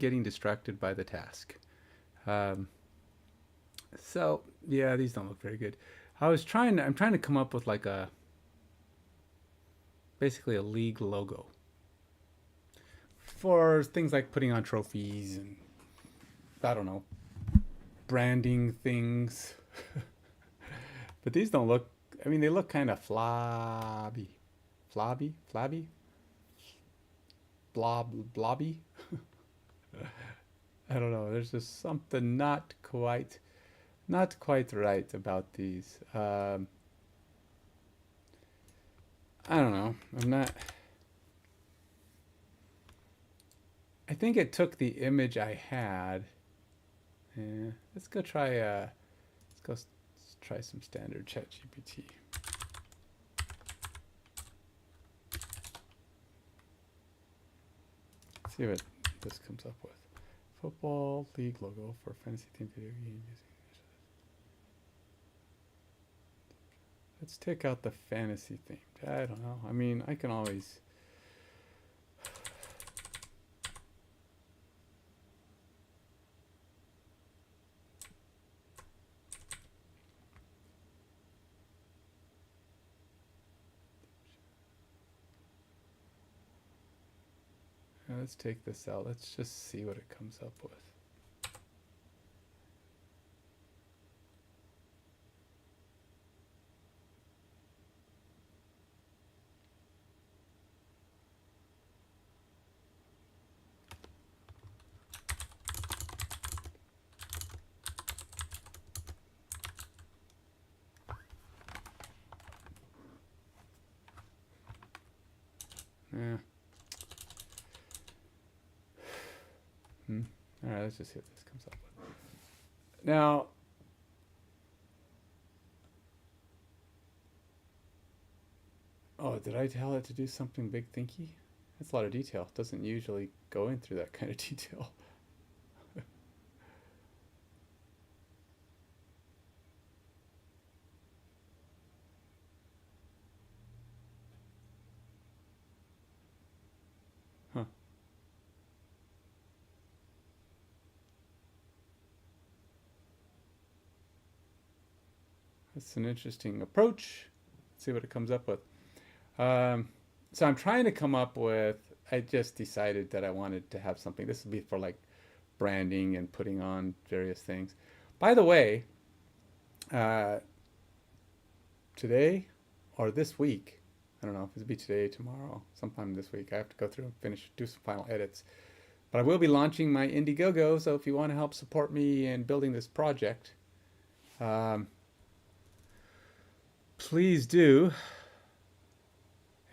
getting distracted by the task. So yeah, these don't look very good. I'm trying to come up with like basically a league logo for things like putting on trophies and I don't know, branding things. But these don't look, I mean, they look kind of flabby, blobby. I don't know. There's just something not quite right about these. I don't know. I think it took the image I had. Yeah, let's go try. Let's try some standard ChatGPT. See what this comes up with. Football league logo for fantasy themed video game using. Let's take out the fantasy themed. I don't know. I mean, I can always. Let's take this out. Let's just see what it comes up with. Yeah. All right, let's just see what this comes up with. Now, oh, did I tell it to do something big thinky? That's a lot of detail. It doesn't usually go in through that kind of detail. Huh. That's an interesting approach. Let's see what it comes up with. So I'm trying to come up with, I just decided that I wanted to have something. This would be for like branding and putting on various things. By the way, today or this week, I don't know if it'll be today, tomorrow, sometime this week, I have to go through and do some final edits. But I will be launching my Indiegogo, so if you want to help support me in building this project, please do.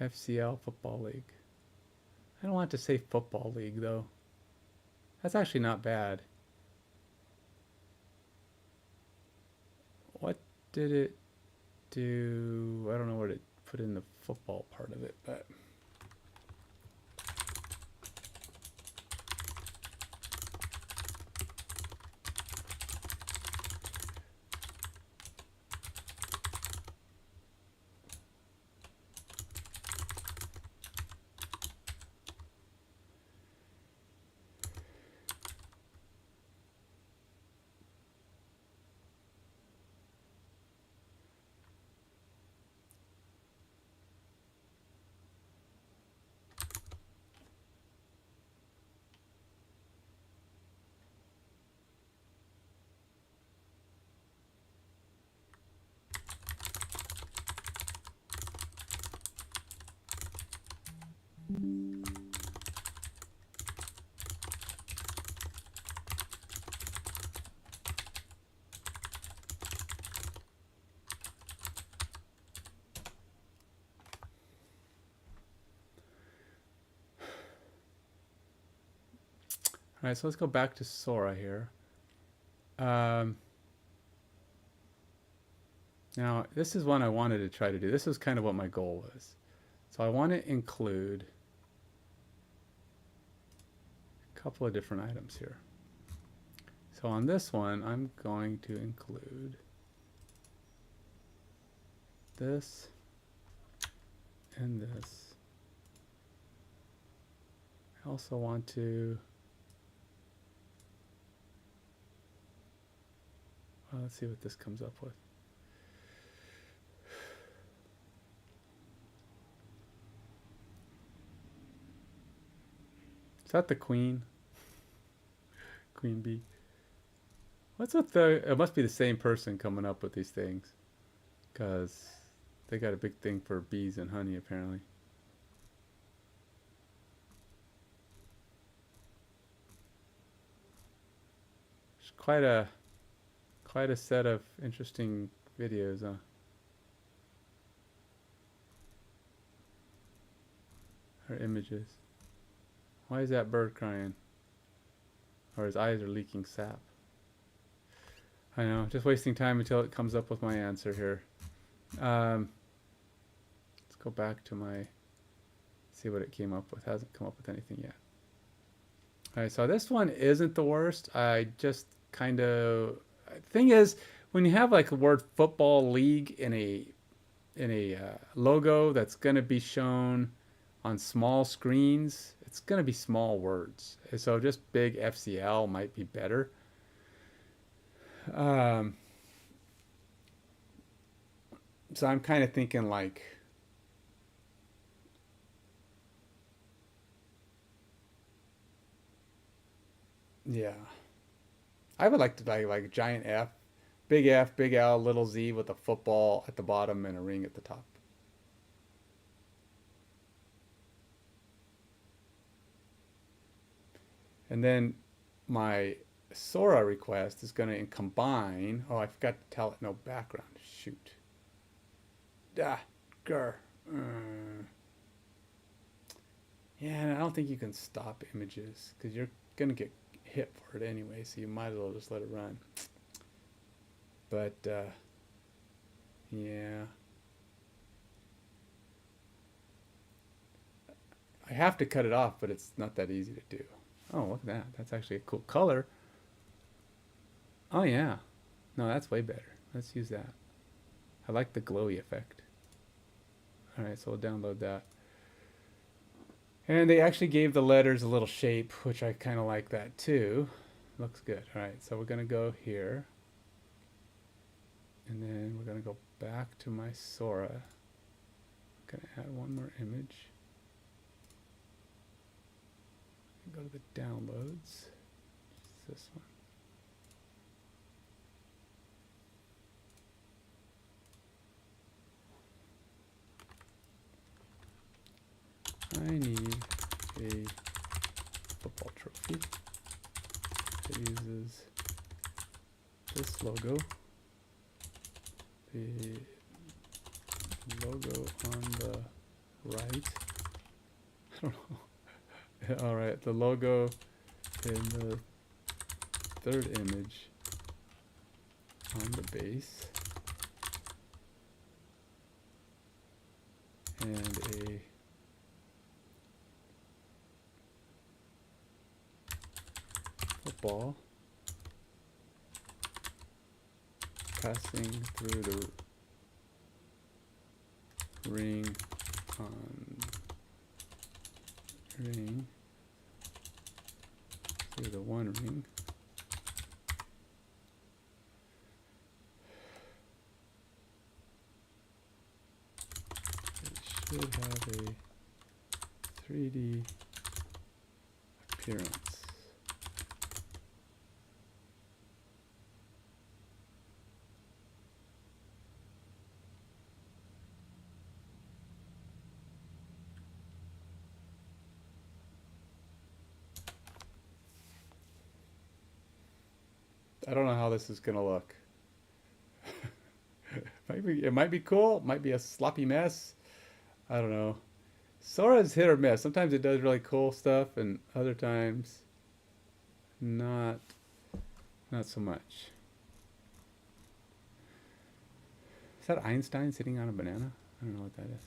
FCL Football League. I don't want to say Football League, though. That's actually not bad. What did it do? I don't know where to put in the football part of it, but... All right, so let's go back to Sora here. Now, this is one I wanted to try to do. This was kind of what my goal was. So I want to include a couple of different items here. So on this one, I'm going to include this and this. I also want to Let's see what this comes up with. Is that the queen? Queen bee. What's with the... It must be the same person coming up with these things. Because they got a big thing for bees and honey, apparently. It's quite a set of interesting videos, huh? Or images. Why is that bird crying? Or his eyes are leaking sap. I know, just wasting time until it comes up with my answer here. Let's go back to my, see what it came up with. Hasn't come up with anything yet. All right, so this one isn't the worst. I just kind of, thing is, when you have like the word football league in a logo that's going to be shown on small screens, it's going to be small words. So just big FCL might be better. So I'm kind of thinking like, yeah, I would like to like giant F, big L, little Z with a football at the bottom and a ring at the top. And then my Sora request is going to combine. Oh, I forgot to tell it no background. Shoot. Ah, grr. Yeah, I don't think you can stop images because you're going to get hit for it anyway, so you might as well just let it run. But, yeah. I have to cut it off, but it's not that easy to do. Oh, look at that. That's actually a cool color. Oh, yeah. No, that's way better. Let's use that. I like the glowy effect. All right, so we'll download that. And they actually gave the letters a little shape, which I kind of like that too. Looks good. All right, so we're going to go here. And then we're going to go back to my Sora. I'm going to add one more image. Go to the downloads. It's this one. I need a football trophy that uses this logo, the logo on the right. I don't know. All right, the logo in the third image on the base, and a football passing through the ring on ring through the one ring. It should have a 3D appearance. I don't know how this is gonna look. It might be cool. It might be a sloppy mess. I don't know. Sora's hit or miss. Sometimes it does really cool stuff, and other times, not so much. Is that Einstein sitting on a banana? I don't know what that is.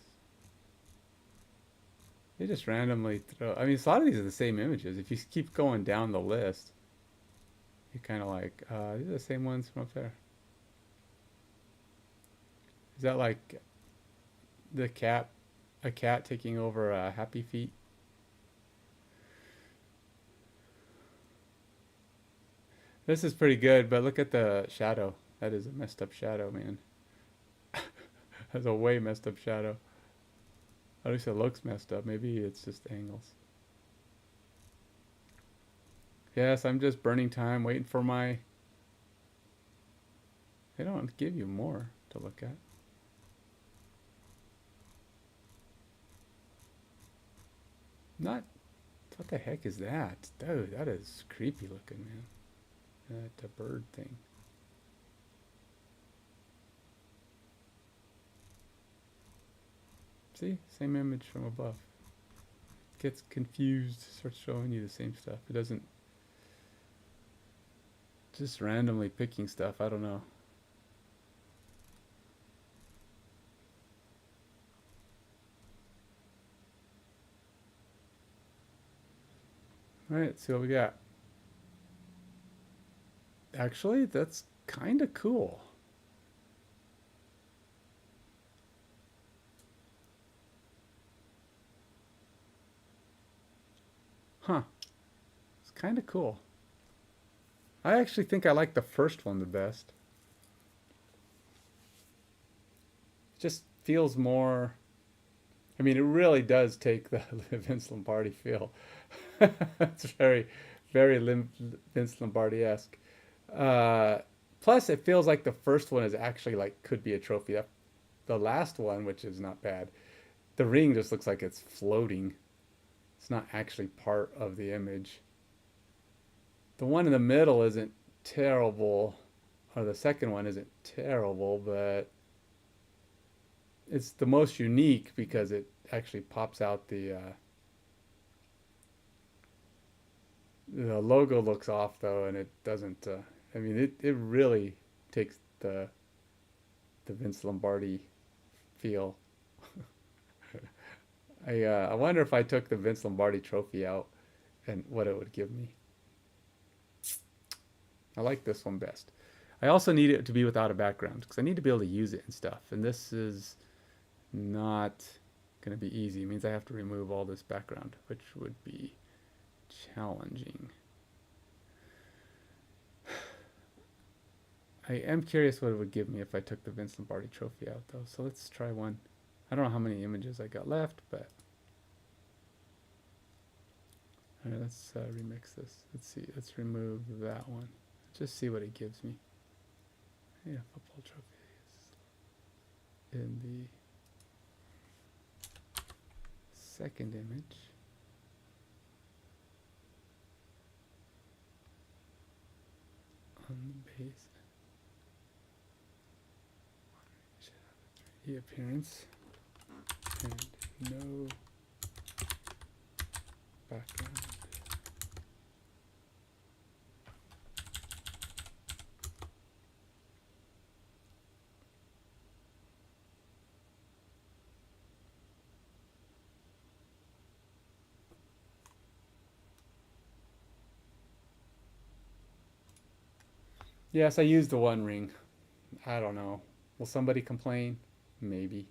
They just randomly throw. I mean, a lot of these are the same images. If you keep going down the list, you're kind of like, these are the same ones from up there. Is that like the cat, a cat taking over a Happy Feet? This is pretty good, but look at the shadow. That is a messed up shadow, man. That's a way messed up shadow. At least it looks messed up. Maybe it's just angles. Yes, I'm just burning time, waiting for my... They don't give you more to look at. Not... What the heck is that? Dude, that is creepy looking, man. That bird thing. See? Same image from above. Gets confused, starts showing you the same stuff. It doesn't... Just randomly picking stuff, I don't know. Alright, see what we got. Actually, that's kind of cool. Huh. It's kind of cool. I actually think I like the first one the best. It just feels more... I mean, it really does take the Vince Lombardi feel. It's very, very Vince Lombardi-esque. Plus, it feels like the first one is actually like could be a trophy. The last one, which is not bad, the ring just looks like it's floating. It's not actually part of the image. The one in the middle isn't terrible, or the second one isn't terrible, but it's the most unique because it actually pops out the logo looks off though, and it doesn't. I mean, it really takes the Vince Lombardi feel. I wonder if I took the Vince Lombardi trophy out and what it would give me. I like this one best. I also need it to be without a background because I need to be able to use it and stuff. And this is not going to be easy. It means I have to remove all this background, which would be challenging. I am curious what it would give me if I took the Vince Lombardi trophy out though. So let's try one. I don't know how many images I got left, but all right, let's remix this. Let's see. Let's remove that one. Just see what it gives me. Yeah, football trophies in the second image. On the base. Should have a 3D appearance and no background. Yes, I used the One Ring. I don't know. Will somebody complain? Maybe.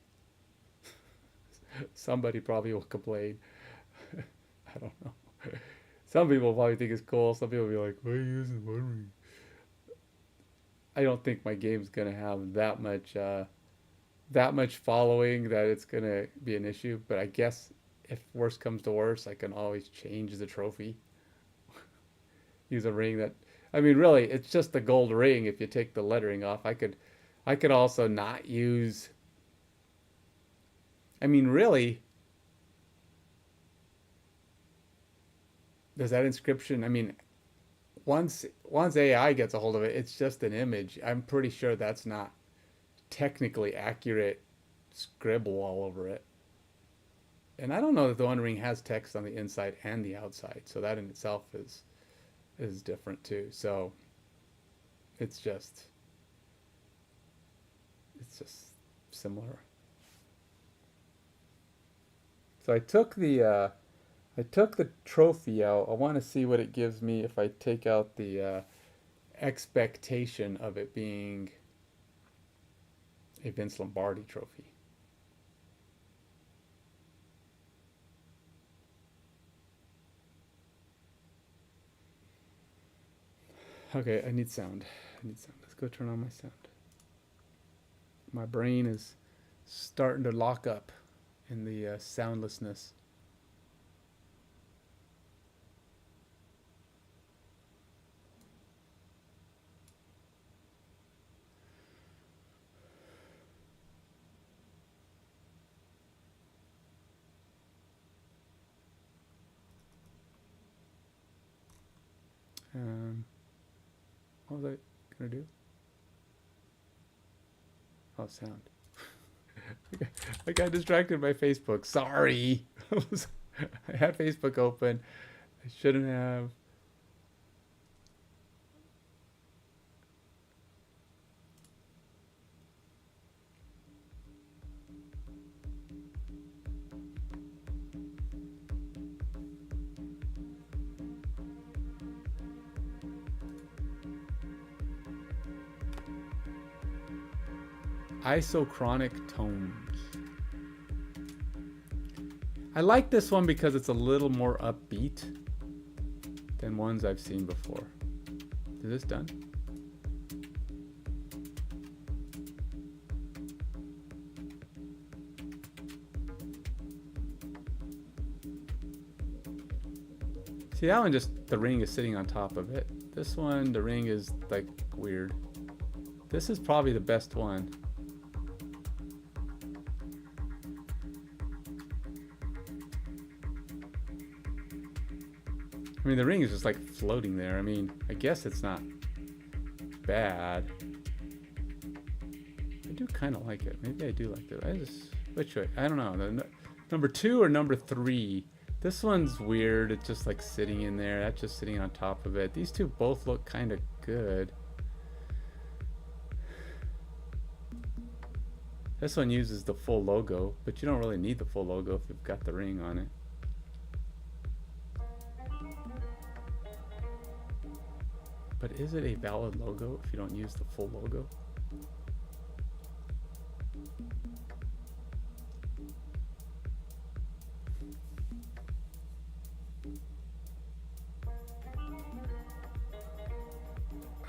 Somebody probably will complain. I don't know. Some people probably think it's cool. Some people will be like, why are you using One Ring? I don't think my game's gonna have that much following that it's gonna be an issue. But I guess if worse comes to worse, I can always change the trophy. Use a ring that... I mean, really, it's just the gold ring. If you take the lettering off, I could also not use... I mean, really, does that inscription... I mean, once AI gets a hold of it, it's just an image. I'm pretty sure that's not technically accurate scribble all over it. And I don't know that the One Ring has text on the inside and the outside, so that in itself is different too. So it's just similar. So I took the trophy out. I want to see what it gives me if I take out the expectation of it being a Vince Lombardi trophy. Okay, I need sound. I need sound. Let's go turn on my sound. My brain is starting to lock up in the soundlessness. What was I gonna do? Oh, sound. I got distracted by Facebook. Sorry. I had Facebook open. I shouldn't have. Isochronic tones. I like this one because it's a little more upbeat than ones I've seen before. Is this done? See, that one just, the ring is sitting on top of it. This one, the ring is like weird. This is probably the best one. I mean, the ring is just like floating there. I mean, I guess it's not bad. I do kind of like it. Maybe I do like it. Which way? I don't know. Number 2 or number 3? This one's weird. It's just like sitting in there. That's just sitting on top of it. These two both look kind of good. This one uses the full logo, but you don't really need the full logo if you've got the ring on it. But is it a valid logo if you don't use the full logo?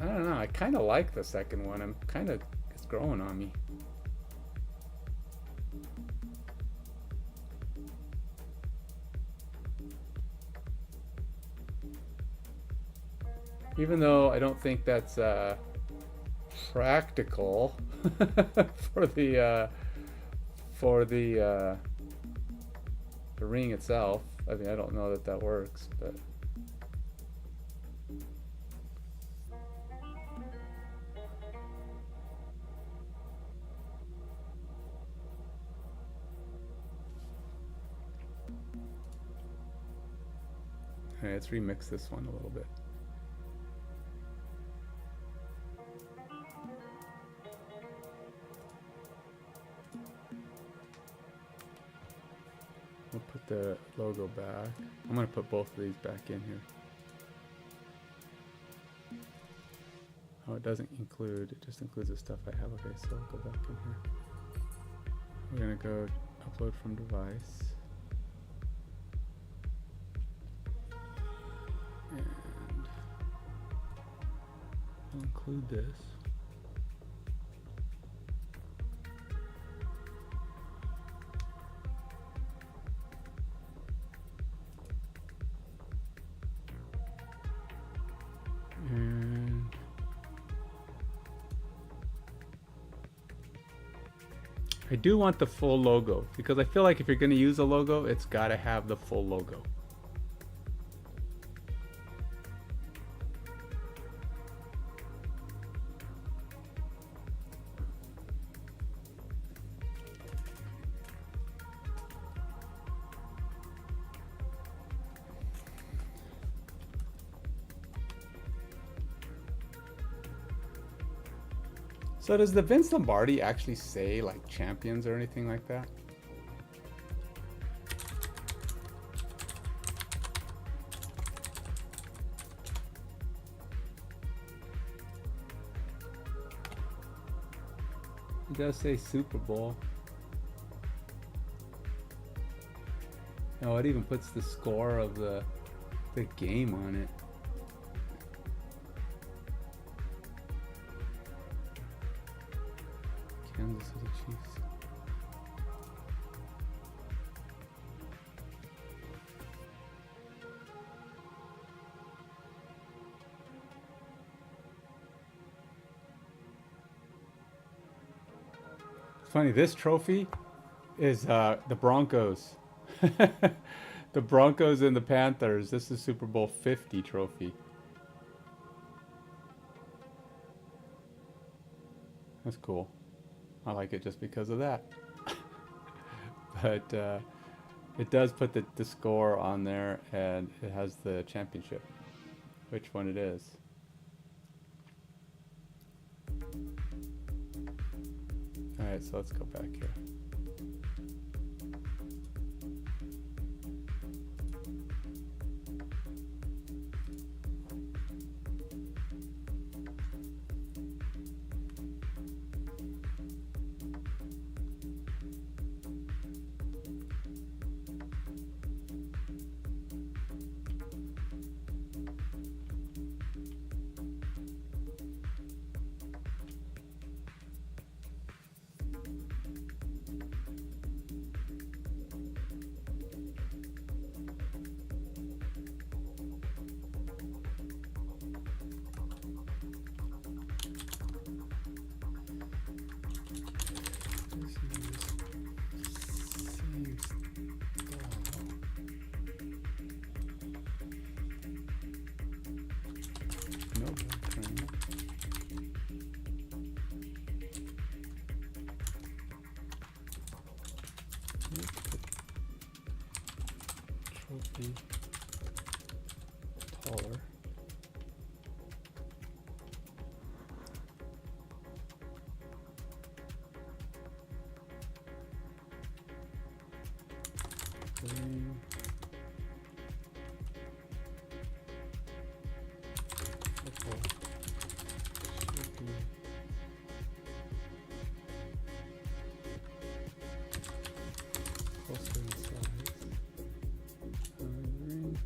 I don't know. I kind of like the second one. It's growing on me. Even though I don't think that's practical for the ring itself. I mean, I don't know that works, but okay, let's remix this one a little bit. We'll put the logo back. I'm going to put both of these back in here. Oh, it doesn't include, it just includes the stuff I have. Okay, so I'll go back in here. We're going to go upload from device. And I'll include this. I do want the full logo because I feel like if you're going to use a logo, it's got to have the full logo. So does the Vince Lombardi actually say like champions or anything like that? It does say Super Bowl. Oh, it even puts the score of the game on it. Kansas City Chiefs. It's funny, this trophy is the Broncos. The Broncos and the Panthers. This is Super Bowl 50 trophy. That's cool. I like it just because of that. But it does put the score on there, and it has the championship, which one it is. All right, so let's go back here. Trophy taller. Green. Purple. Should be closer in size. Green.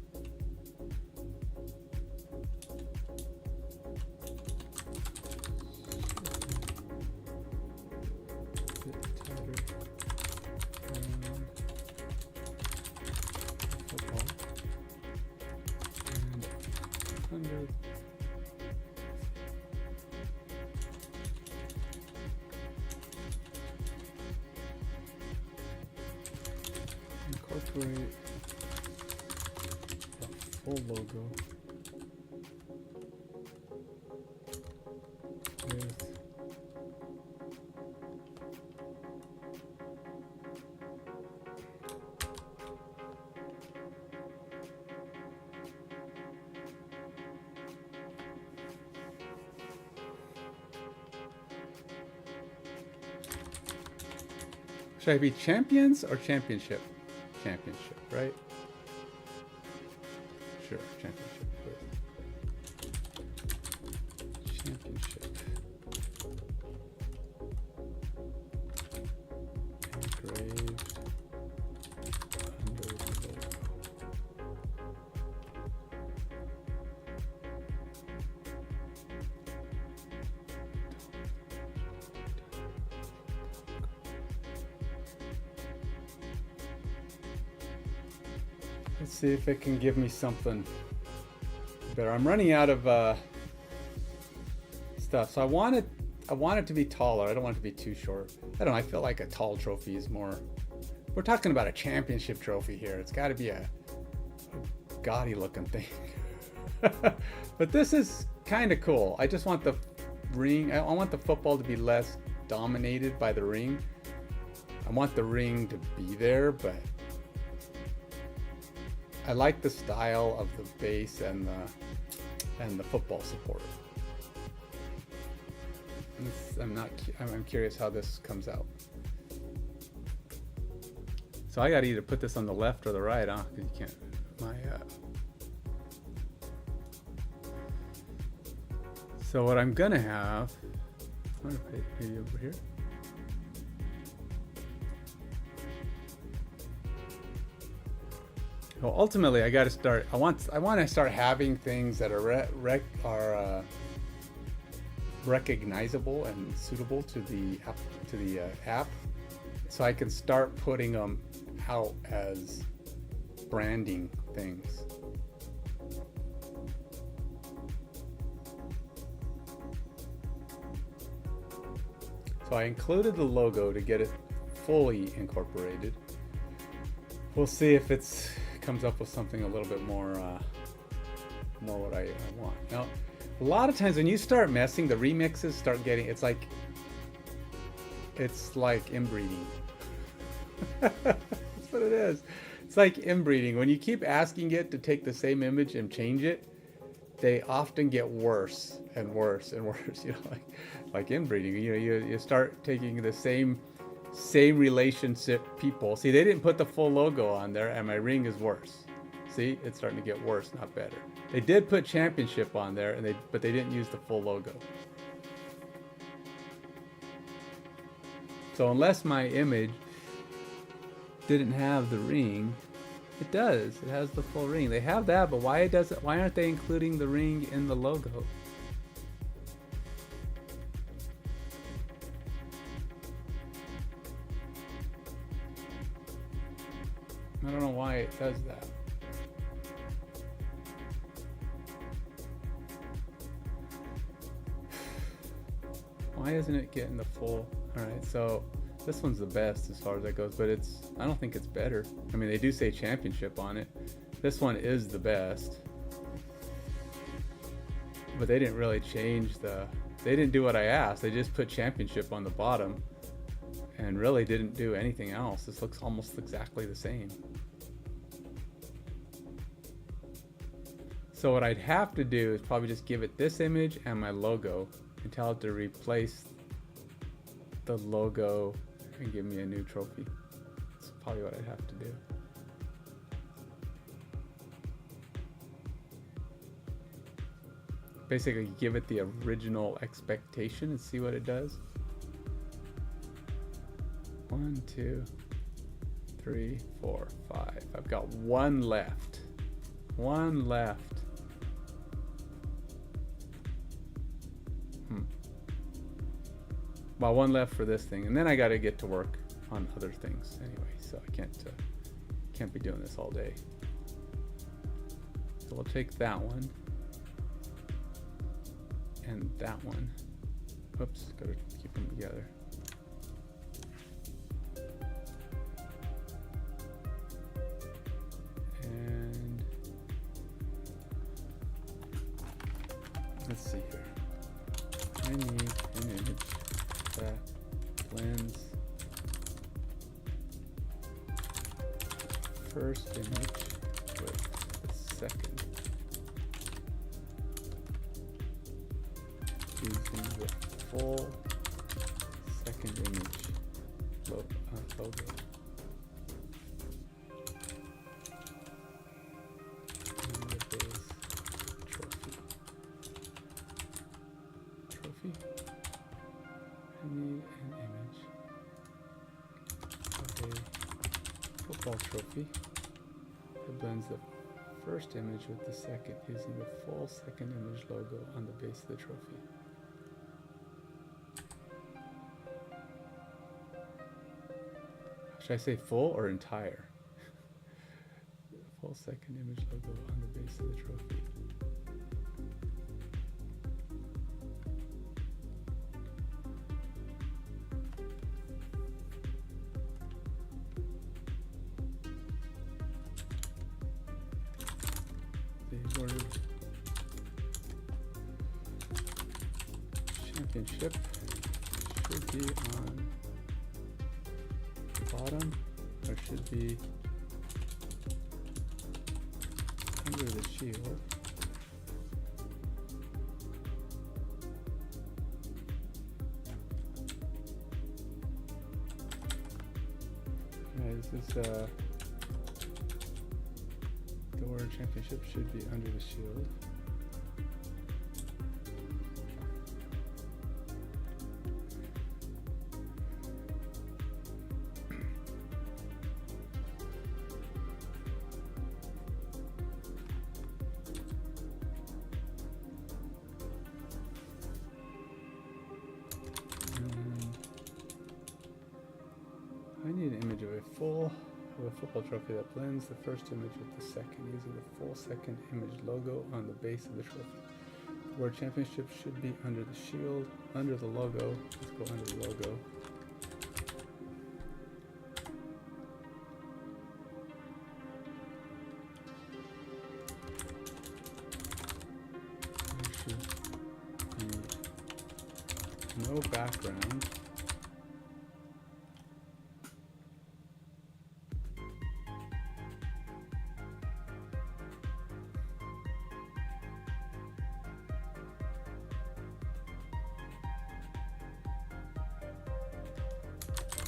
Bit tighter. Football. And 100. Incorporate the full logo with should I be champions or championship? Championship, right? Sure, championship. Championship. Engraved under the logo. Let's see if it can give me something better. I'm running out of stuff, so I want it to be taller. I don't want it to be too short. I don't know. I feel like a tall trophy is more. We're talking about a championship trophy here. It's got to be a gaudy looking thing. But this is kind of cool. I just want the ring. I want the football to be less dominated by the ring. I want the ring to be there, but I like the style of the base and the football support. I'm curious how this comes out. So I got to either put this on the left or the right, huh? Because you can't. So what I'm gonna have. I'm gonna put it maybe over here. Well, ultimately, I got to start. I want to start having things that are recognizable and suitable to the app, so I can start putting them out as branding things. So I included the logo to get it fully incorporated. We'll see if it's comes up with something a little bit more what I want. Now, a lot of times when you start messing, the remixes start getting, it's like inbreeding. That's what it is. It's like inbreeding. When you keep asking it to take the same image and change it, they often get worse and worse and worse. You know, like inbreeding. You know, you start taking the same relationship people. See, they didn't put the full logo on there, and my ring is worse. See, it's starting to get worse, not better. They did put championship on there, but they didn't use the full logo. So unless my image didn't have the ring, it does. It has the full ring. They have that, but why aren't they including the ring in the logo? I don't know why it does that. Why isn't it getting the full? All right, so this one's the best as far as that goes, but I don't think it's better. I mean, they do say championship on it. This one is the best, but they didn't really change they didn't do what I asked. They just put championship on the bottom and really didn't do anything else. This looks almost exactly the same. So what I'd have to do is probably just give it this image and my logo and tell it to replace the logo and give me a new trophy. That's probably what I'd have to do. Basically give it the original expectation and see what it does. 1, 2, 3, 4, 5. I've got one left. One left. Well, one left for this thing, and then I got to get to work on other things anyway, so I can't be doing this all day. So we'll take that one and that one. Oops, gotta keep them together. And let's see here. I need an image that blends first image with the second using the full second image logo. And the base trophy. I need an image of a football trophy that blends the first image with the second using the full second image logo on the base of the trophy. Should I say full or entire? Full second image logo on the base of the trophy. The word championship should be on the bottom, or should be under the shield. This is the word championship should be under the shield. image of a football trophy that blends the first image with the second, using the full second image logo on the base of the trophy. The word championship should be under the shield, under the logo. Let's go under the logo. There should be no background.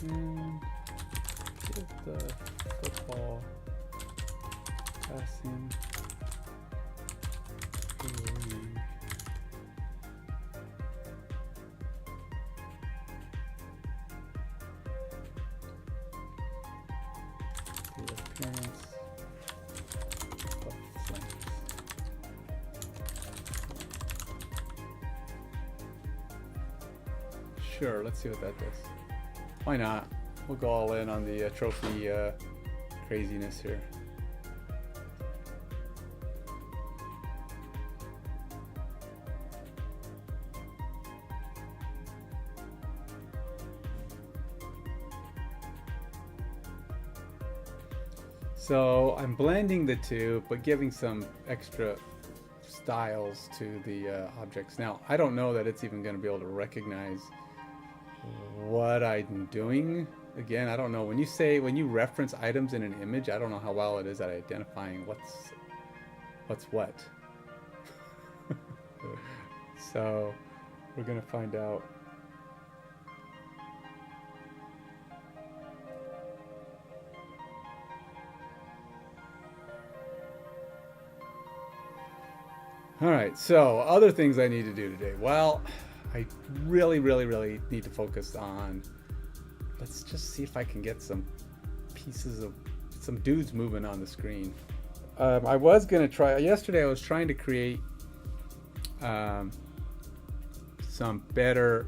And get the football passing league. The appearance of flanks. Sure, let's see what that does. Why not? We'll go all in on the trophy craziness here. So I'm blending the two, but giving some extra styles to the objects. Now, I don't know that it's even going to be able to recognize what I'm doing. Again, I don't know. When you reference items in an image, I don't know how well it is at identifying what's what. So we're gonna find out. All right, so other things I need to do today. Well, I really need to focus on, let's just see if I can get some pieces of some dudes moving on the screen. I was gonna try, yesterday I was trying to create some better,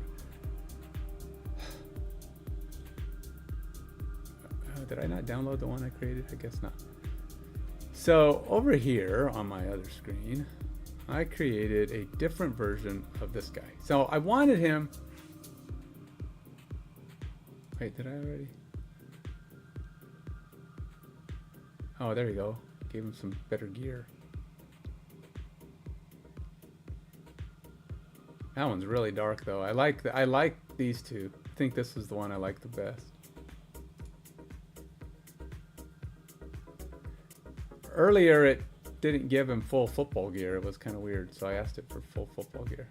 did I not download the one I created? I guess not. So over here on my other screen, I created a different version of this guy. So I wanted him. Wait, did I already? Oh, there you go. Gave him some better gear. That one's really dark though. I like these two. I think this is the one I like the best. Earlier it didn't give him full football gear. It was kind of weird, so I asked it for full football gear.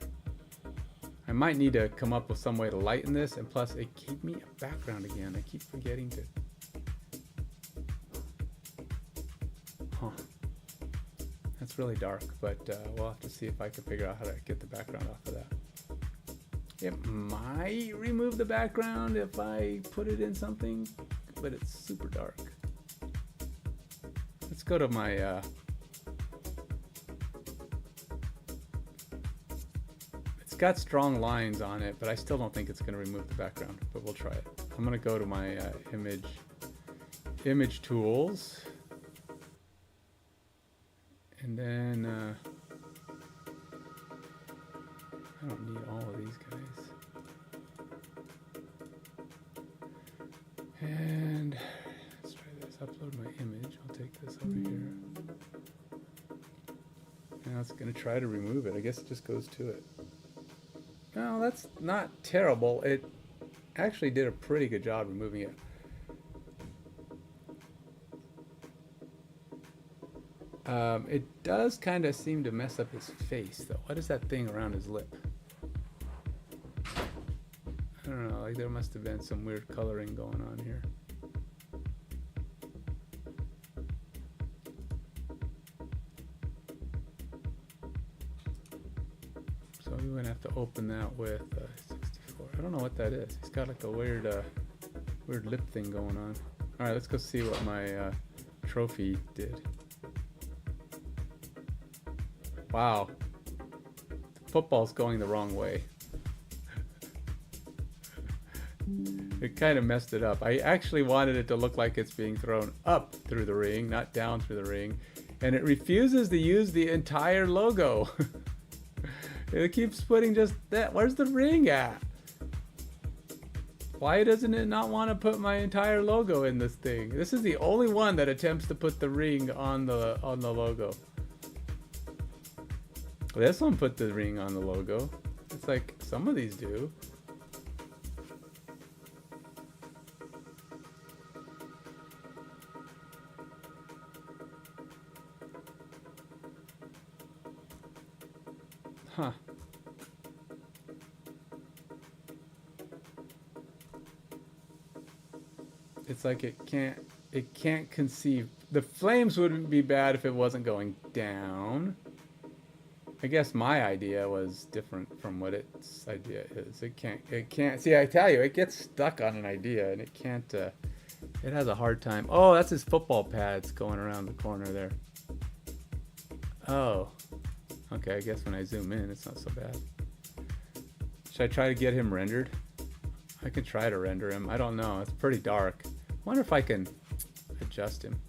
I might need to come up with some way to lighten this, and plus it gave me a background again. I keep forgetting to. Huh. That's really dark, but we'll have to see if I can figure out how to get the background off of that. It might remove the background if I put it in something, but it's super dark. Let's go to my it's got strong lines on it, but I still don't think it's going to remove the background, but we'll try it. I'm going to go to my image tools, and then I don't need all of these guys. And let's try this. Upload my image. I'll take this over here. Now it's going to try to remove it. I guess it just goes to it. No, that's not terrible. It actually did a pretty good job removing it. It does kind of seem to mess up his face, though. What is that thing around his lip? I don't know, like there must have been some weird coloring going on here. So we're gonna have to open that with 64. I don't know what that is. He's got like a weird lip thing going on. All right, let's go see what my trophy did. Wow, the football's going the wrong way. It kind of messed it up. I actually wanted it to look like it's being thrown up through the ring, not down through the ring. And it refuses to use the entire logo. It keeps putting just that. Where's the ring at? Why doesn't it not want to put my entire logo in this thing? This is the only one that attempts to put the ring on the logo. This one put the ring on the logo. It's like some of these do. Huh. It's like it can't conceive. The flames wouldn't be bad if it wasn't going down. I guess my idea was different from what its idea is. It can't see, I tell you, it gets stuck on an idea and it can't it has a hard time. Oh, that's his football pads going around the corner there. Oh. Okay, I guess when I zoom in it's not so bad. Should I try to get him rendered? I can try to render him. I don't know. It's pretty dark. I wonder if I can adjust him.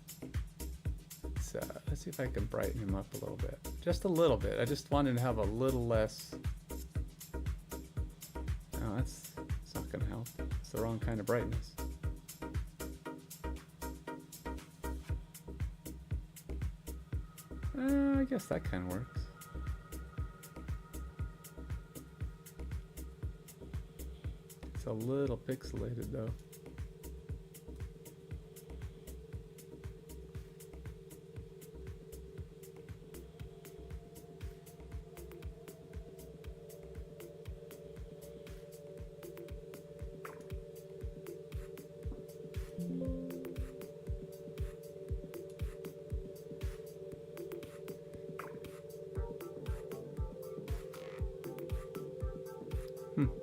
Let's see if I can brighten him up a little bit. Just a little bit. I just wanted to have a little less. No, it's not going to help. It's the wrong kind of brightness. I guess that kind of works. It's a little pixelated though.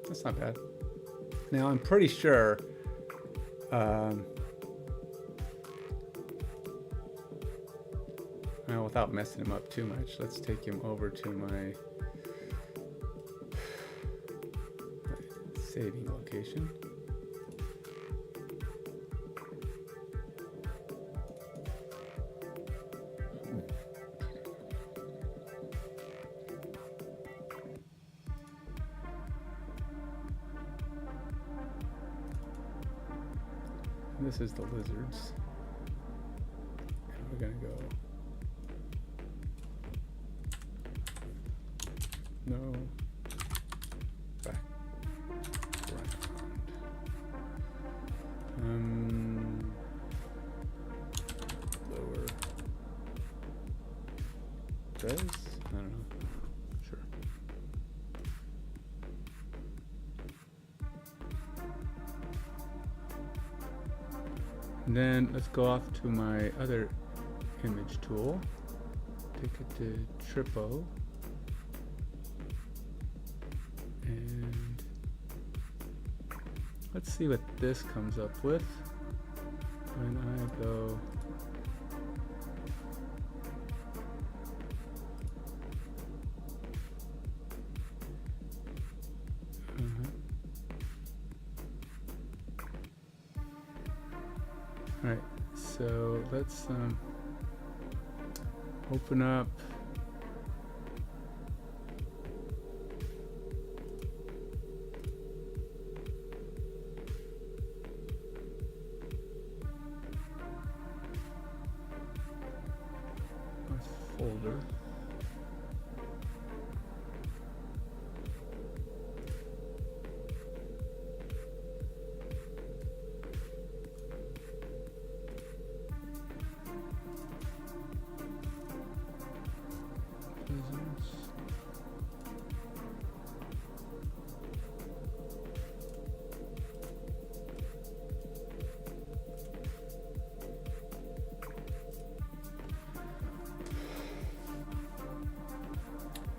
That's not bad. Now I'm pretty sure well, without messing him up too much, let's take him over to my saving location. This is the lizards. And we're gonna go. No. Back. Around. Lower. Res? I don't know. Sure. And then let's go off to my other image tool. Take it to Tripo. And let's see what this comes up with when I go All right, so let's open up a folder.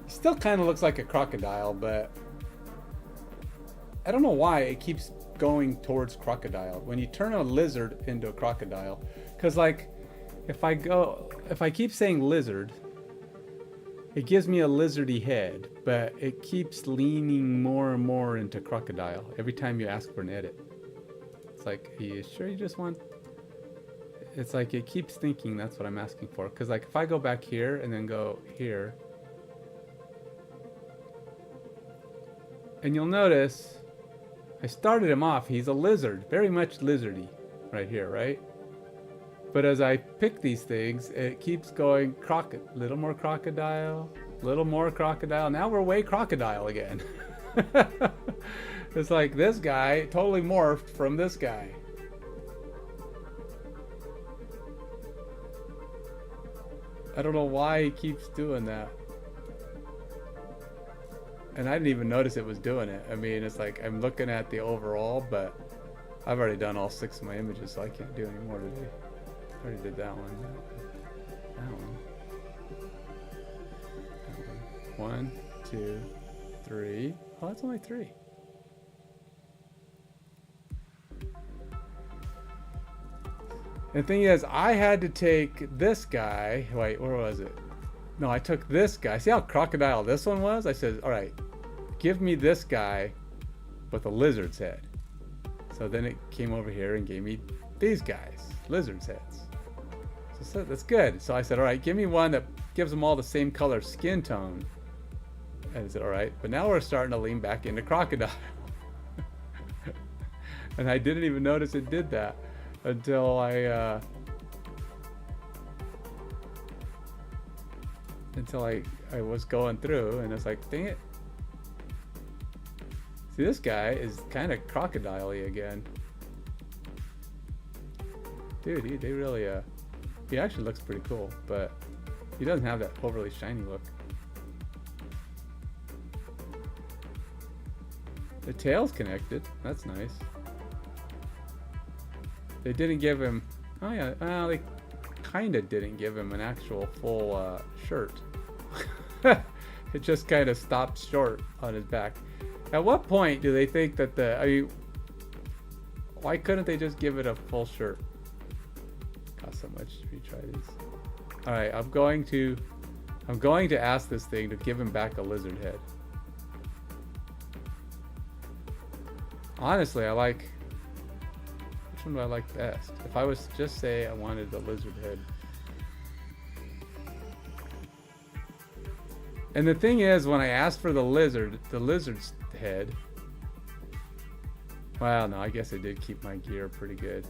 Still kind of looks like a crocodile, but I don't know why it keeps going towards crocodile when you turn a lizard into a crocodile. Because like if I keep saying lizard, it gives me a lizardy head, but it keeps leaning more and more into crocodile every time you ask for an edit. It's like, are you sure you just want... It's like it keeps thinking that's what I'm asking for. Because like if I go back here and then go here, and you'll notice I started him off, he's a lizard, very much lizardy right here, right? But as I pick these things, it keeps going little more crocodile, little more crocodile. Now we're way crocodile again. It's like this guy totally morphed from this guy. I don't know why he keeps doing that. And I didn't even notice it was doing it. I mean, it's like I'm looking at the overall, but I've already done all 6 of my images, so I can't do any more today. I already did that one. That one. That one. 1, 2, 3. Oh, that's only 3. And the thing is, I had to take this guy. Wait, where was it? No, I took this guy. See how crocodile this one was? I said, all right, give me this guy with a lizard's head. So then it came over here and gave me these guys, lizard's heads. So that's good. So I said, all right, give me one that gives them all the same color skin tone. And I said, all right, but now we're starting to lean back into crocodile. And I didn't even notice it did that until I was going through, and it's like, dang it. See, this guy is kind of crocodile-y again. Dude, they really, he actually looks pretty cool, but he doesn't have that overly shiny look. The tail's connected. That's nice. They didn't give him... Oh yeah, well, they kind of didn't give him an actual full shirt. It just kind of stopped short on his back. At what point do they think that I mean, why couldn't they just give it a full shirt? Cost so much to retry these. All right, I'm going to ask this thing to give him back a lizard head. Honestly, I like... Which one do I like best? If I was to just say I wanted the lizard head. And the thing is, when I asked for the lizard's head... Well, no, I guess I did keep my gear pretty good.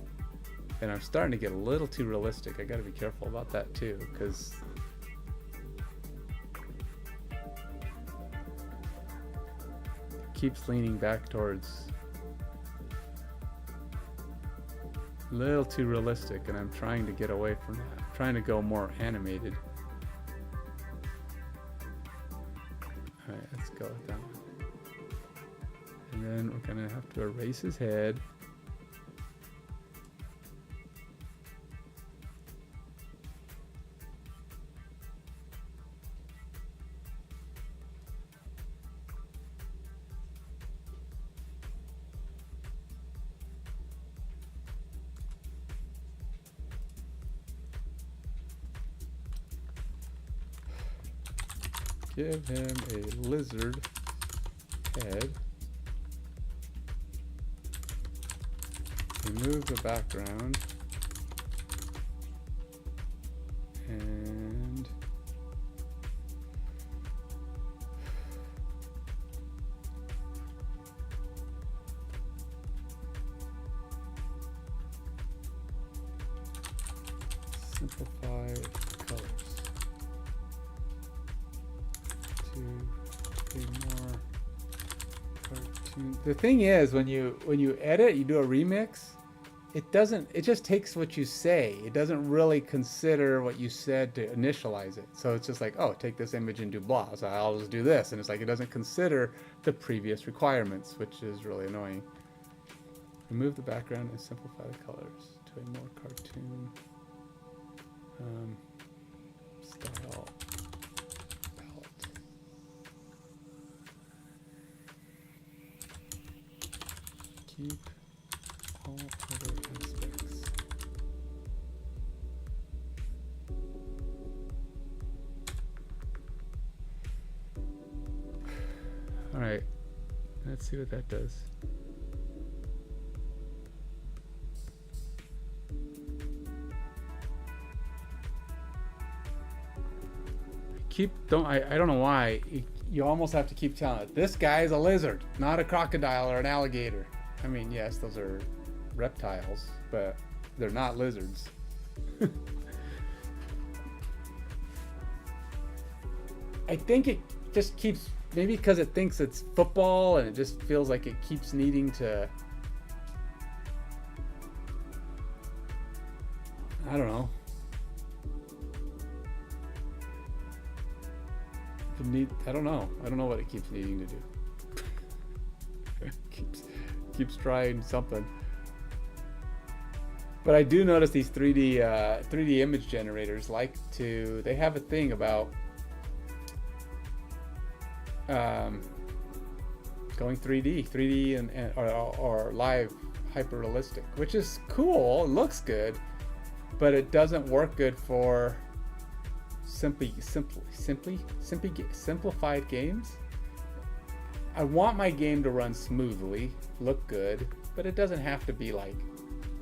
And I'm starting to get a little too realistic. I gotta be careful about that too, because... it keeps leaning back towards... a little too realistic, and I'm trying to get away from that. I'm trying to go more animated. Alright, let's go with that one. And then we're gonna have to erase his head. Give him a lizard head. Remove the background. And simplify colors. More cartoon. The thing is, when you edit, you do a remix, it just takes what you say. It doesn't really consider what you said to initialize it. So it's just like, oh, take this image and do blah. So I'll just do this. And it's like, it doesn't consider the previous requirements, which is really annoying. Remove the background and simplify the colors to a more cartoon style. Keep all other aspects. All right, let's see what that does. I don't know why you almost have to keep telling it, this guy is a lizard, not a crocodile or an alligator. I mean, yes, those are reptiles, but they're not lizards. I think it just keeps, maybe because it thinks it's football and it just feels like it keeps needing to, I don't know. I don't know. I don't know what it keeps needing to do. keeps trying something. But I do notice these 3D image generators they have a thing about going 3D or live hyper realistic, which is cool. It looks good, but it doesn't work good for simplified games. I want my game to run smoothly, look good, but it doesn't have to be like,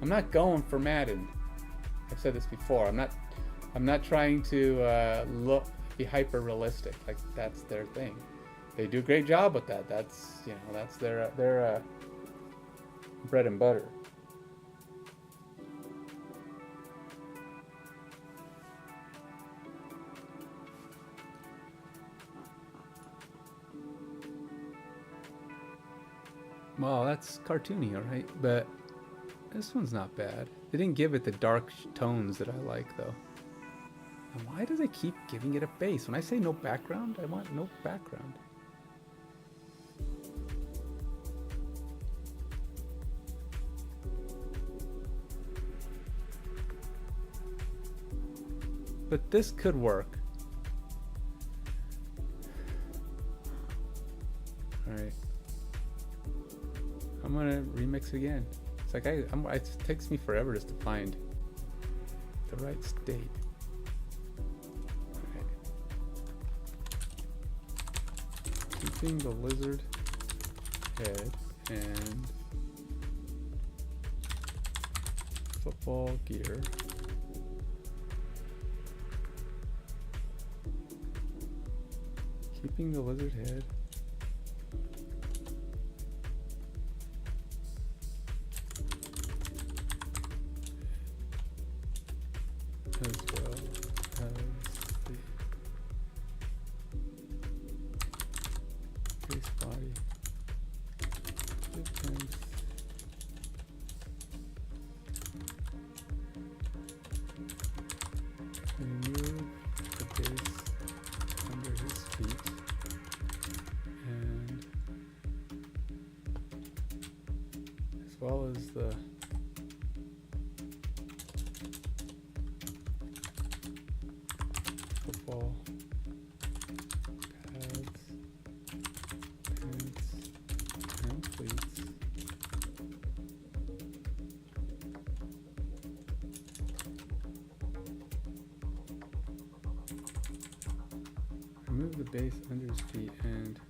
I'm not going for Madden. I've said this before. I'm not trying to be hyper realistic. Like, that's their thing. They do a great job with that. That's their bread and butter. Well, that's cartoony, all right, but this one's not bad. They didn't give it the dark tones that I like, though. And why do they keep giving it a base? When I say no background, I want no background. But this could work. All right. I'm gonna remix again. It's like it takes me forever just to find the right state. All right. Keeping the lizard head and football gear. Keeping the lizard head. As well as the base body difference. Remove the base under his feet and as well as the football pads, pants, and cleats. Remove the base under his feet and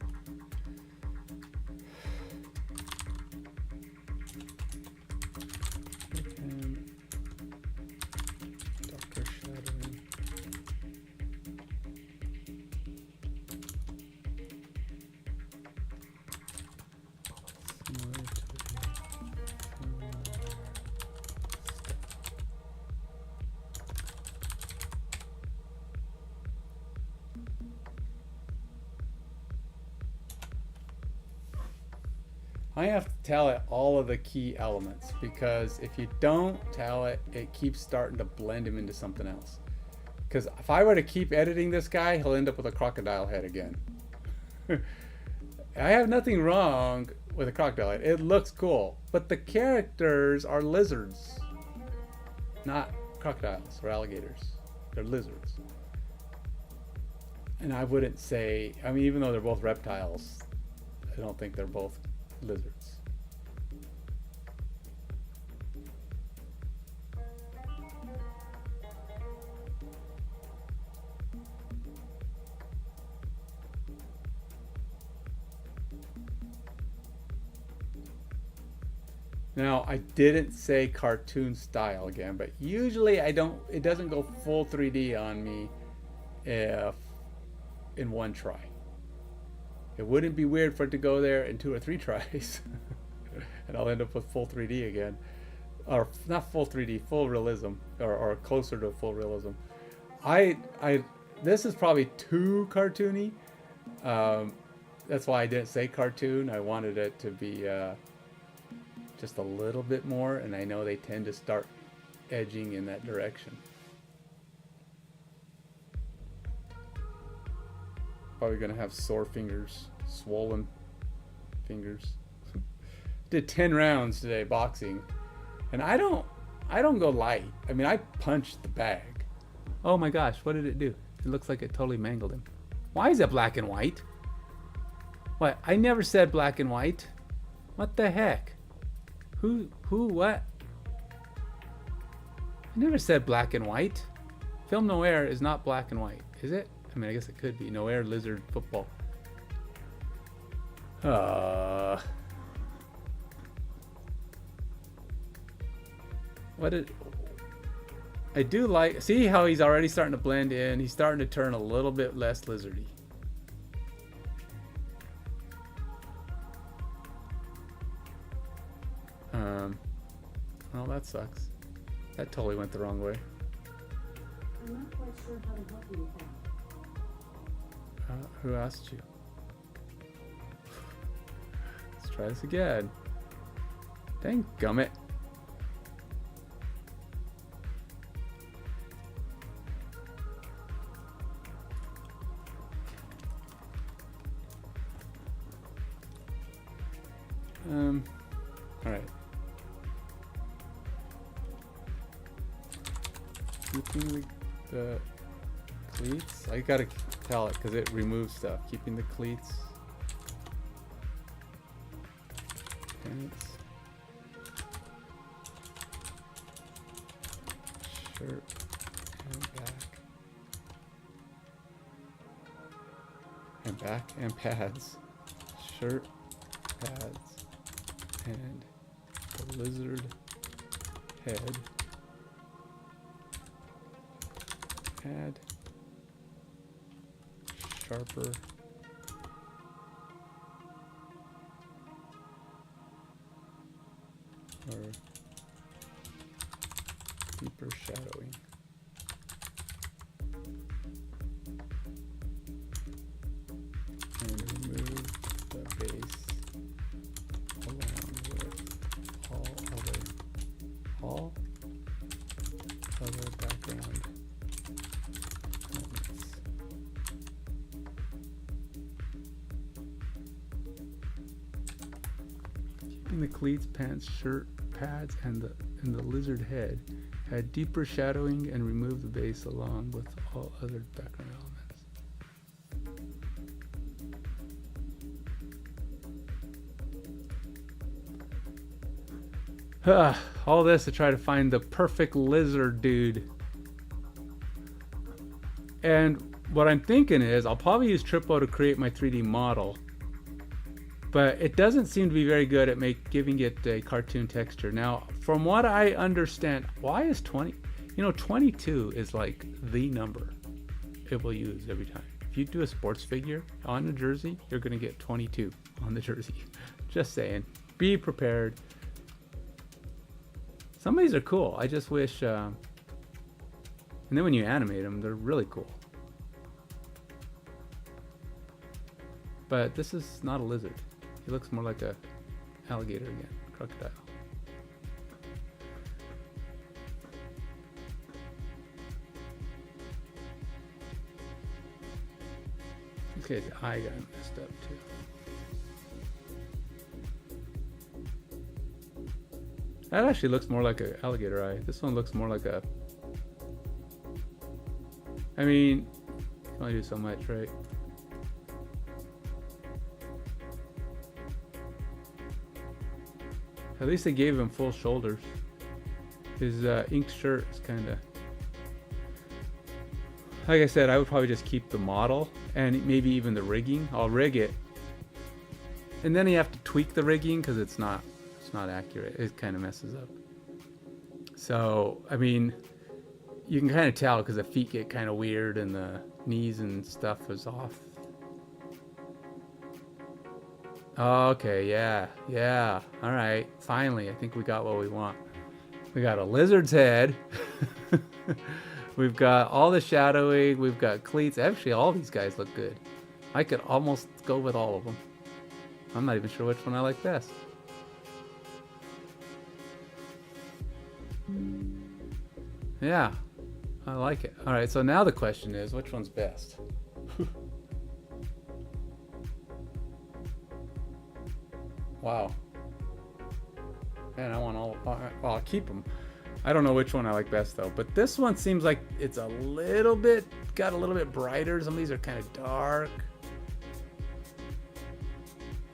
darker shadowing. I have to tell it all of the key elements, because if you don't tell it, it keeps starting to blend him into something else. Because if I were to keep editing this guy, he'll end up with a crocodile head again. I have nothing wrong with a crocodile head. It looks cool. But the characters are lizards, not crocodiles or alligators. They're lizards. And I wouldn't say, I mean, even though they're both reptiles, I don't think they're both lizards. Now, I didn't say cartoon style again, but usually it doesn't go full 3D on me if in one try. It wouldn't be weird for it to go there in 2 or 3 tries. And I'll end up with full 3D again. Or not full 3D, full realism, or closer to full realism. This is probably too cartoony. That's why I didn't say cartoon. I wanted it to be just a little bit more, and I know they tend to start edging in that direction. Probably gonna have sore fingers, swollen fingers. Did 10 rounds today boxing, and I don't go light. I mean, I punched the bag. Oh my gosh, what did it do? It looks like it totally mangled him. Why is it black and white? What? I never said black and white. What the heck? Who, what? I never said black and white. Film noir is not black and white, is it? I mean, I guess it could be. Noir lizard football. What did... I do like... See how he's already starting to blend in? He's starting to turn a little bit less lizardy. Well, that sucks. That totally went the wrong way. I'm not quite sure how to help you with that. Who asked you? Let's try this again. Dang gummit. All right. Keeping the cleats. I gotta tell it because it removes stuff. Keeping the cleats. Pants. Shirt and back. And back and pads. Shirt, pads, and the lizard head. Add sharper or deeper shadowing. And remove the base along with all other background. The cleats, pants, shirt, pads, and the lizard head had deeper shadowing and removed the base along with all other background elements. All this to try to find the perfect lizard dude. And what I'm thinking is I'll probably use Triplo to create my 3D model. But it doesn't seem to be very good at giving it a cartoon texture. Now, from what I understand, why is 20? You know, 22 is like the number it will use every time. If you do a sports figure on a jersey, you're going to get 22 on the jersey. Just saying. Be prepared. Some of these are cool. I just wish... and then when you animate them, they're really cool. But this is not a lizard. He looks more like a alligator again, crocodile. Okay, the eye got messed up too. That actually looks more like an alligator eye. This one looks more like a... I mean, you can only do so much, right? At least they gave him full shoulders. His inked shirt is kind of... Like I said, I would probably just keep the model and maybe even the rigging. I'll rig it. And then you have to tweak the rigging because it's It's not accurate. It kind of messes up. So, I mean, you can kind of tell because the feet get kind of weird and the knees and stuff is off. Okay, yeah. All right, finally, I think we got what we want. We got a lizard's head. We've got all the shadowing. We've got cleats. Actually, all these guys look good. I could almost go with all of them. I'm not even sure which one I like best. Yeah, I like it. All right, so now the question is, which one's best? Wow. Man, I want all. Well, I'll keep them. I don't know which one I like best though, but this one seems like it's a little bit, got a little bit brighter. Some of these are kind of dark.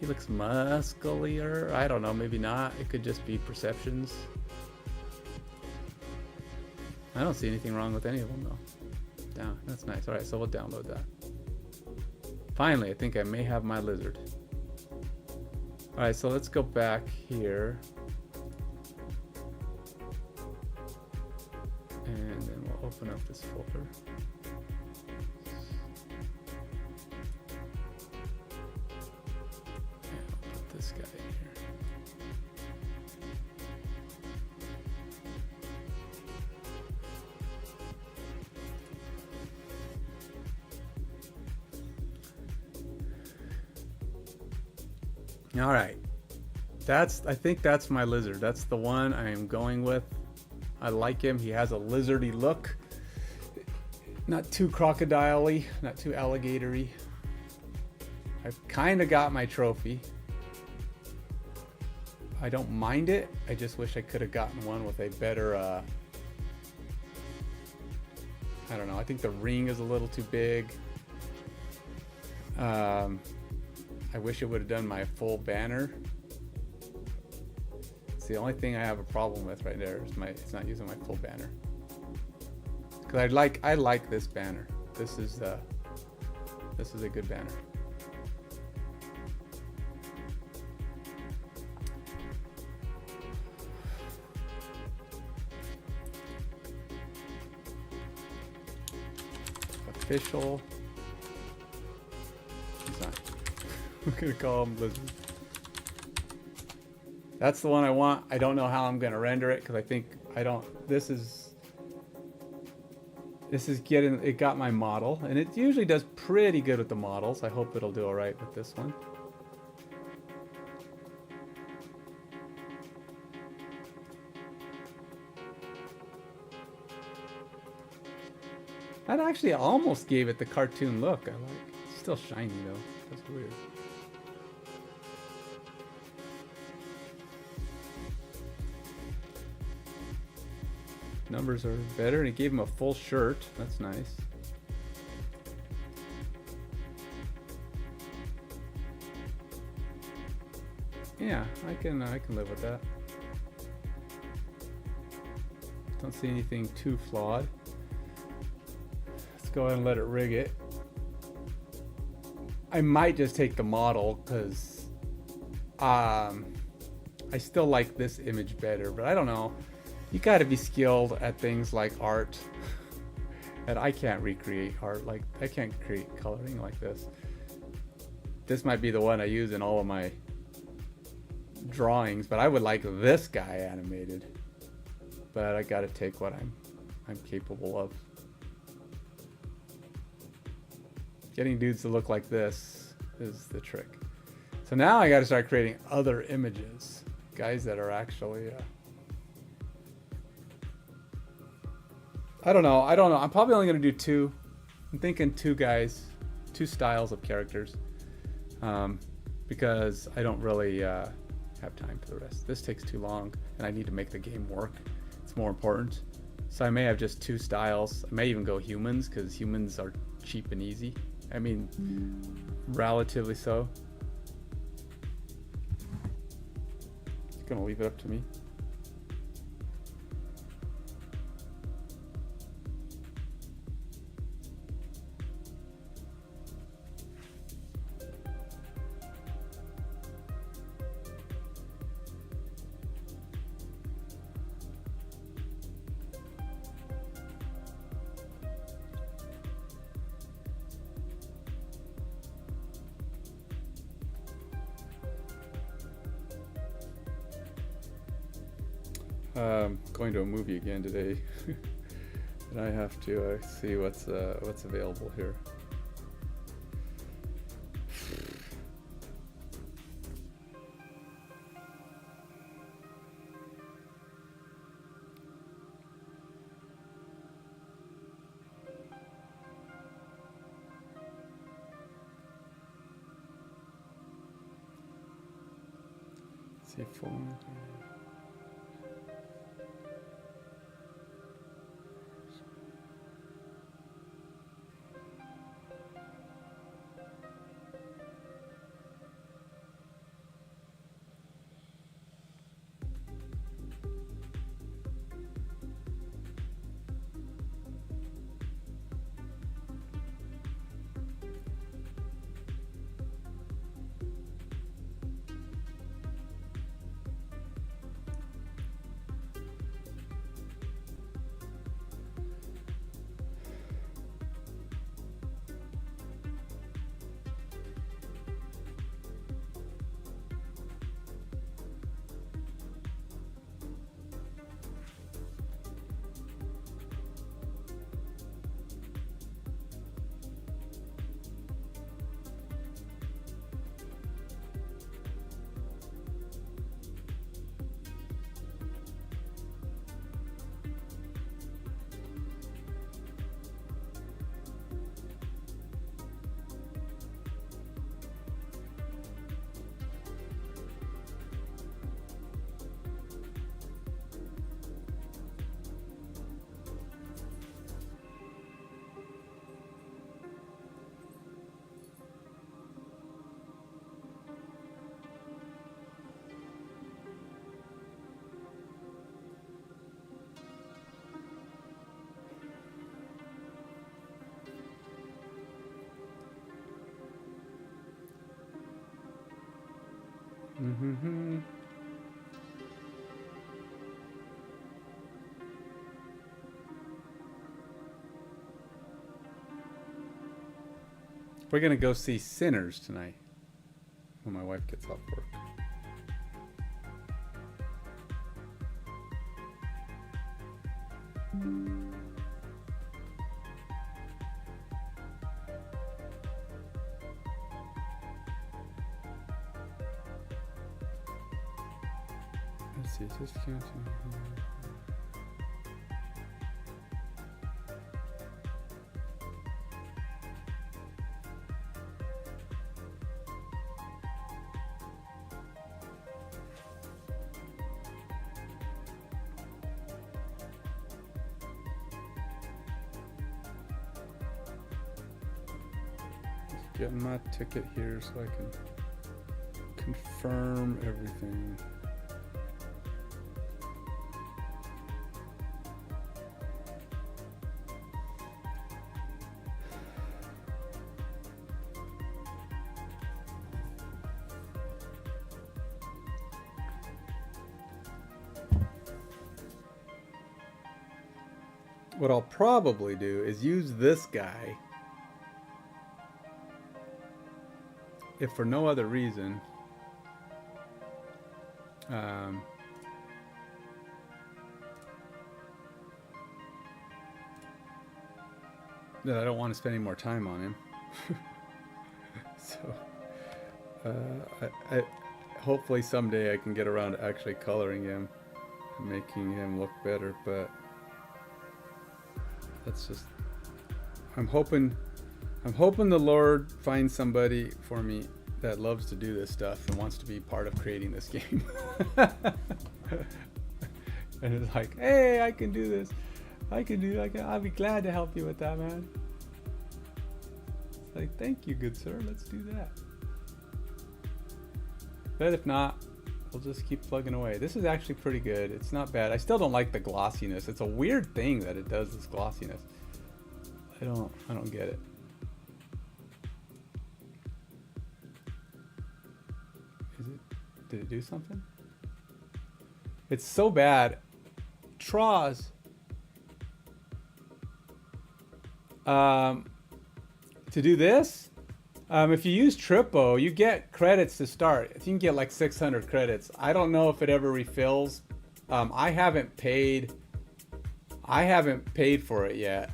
He looks musculier. I don't know, maybe not. It could just be perceptions. I don't see anything wrong with any of them though. Down, that's nice. All right, so we'll download that. Finally, I think I may have my lizard. All right, so let's go back here. And then we'll open up this folder. And I'll put this guy in here. All right, I think that's my lizard. That's the one I am going with. I like him. He has a lizardy look. Not too crocodile-y, not too alligator-y. I've kind of got my trophy. I don't mind it. I just wish I could have gotten one with a better, I don't know. I think the ring is a little too big. I wish it would have done my full banner. It's the only thing I have a problem with right there is it's not using my full banner. Cause I like this banner. This is a good banner. Official. We're gonna call him Lizard. That's the one I want. I don't know how I'm gonna render it because I think this is getting, it got my model and it usually does pretty good with the models. I hope it'll do all right with this one. That actually almost gave it the cartoon look I like. It's still shiny though. That's weird. Numbers are better, and it gave him a full shirt. That's nice. Yeah, I can live with that. Don't see anything too flawed. Let's go ahead and let it rig it. I might just take the model because I still like this image better, but I don't know. You got to be skilled at things like art. And I can't recreate art. Like, I can't create coloring like this. This might be the one I use in all of my drawings, but I would like this guy animated. But I got to take what I'm capable of. Getting dudes to look like this is the trick. So now I got to start creating other images. Guys that are actually... I don't know. I'm probably only going to do two. I'm thinking two guys, two styles of characters. Because I don't really have time for the rest. This takes too long, and I need to make the game work. It's more important. So I may have just two styles. I may even go humans, because humans are cheap and easy. I mean, relatively so. Just going to leave it up to me. Going to a movie again today, and I have to see what's available here. See phone. Mm-hmm. We're gonna go see Sinners tonight when my wife gets off work. Let's see, just counting. Getting my ticket here so I can confirm everything. What I'll probably do is use this guy, if for no other reason, that I don't want to spend any more time on him. So I hopefully someday I can get around to actually coloring him and making him look better, but that's just, I'm hoping the Lord finds somebody for me that loves to do this stuff and wants to be part of creating this game. And it's like, hey, I can do this. I'll be glad to help you with that, man. It's like, thank you, good sir. Let's do that. But if not, we'll just keep plugging away. This is actually pretty good. It's not bad. I still don't like the glossiness. It's a weird thing that it does, this glossiness. I don't get it. Did it do something? It's so bad. Traws. To do this, if you use Tripo, you get credits to start. You can get like 600 credits. I don't know if it ever refills I haven't paid for it yet.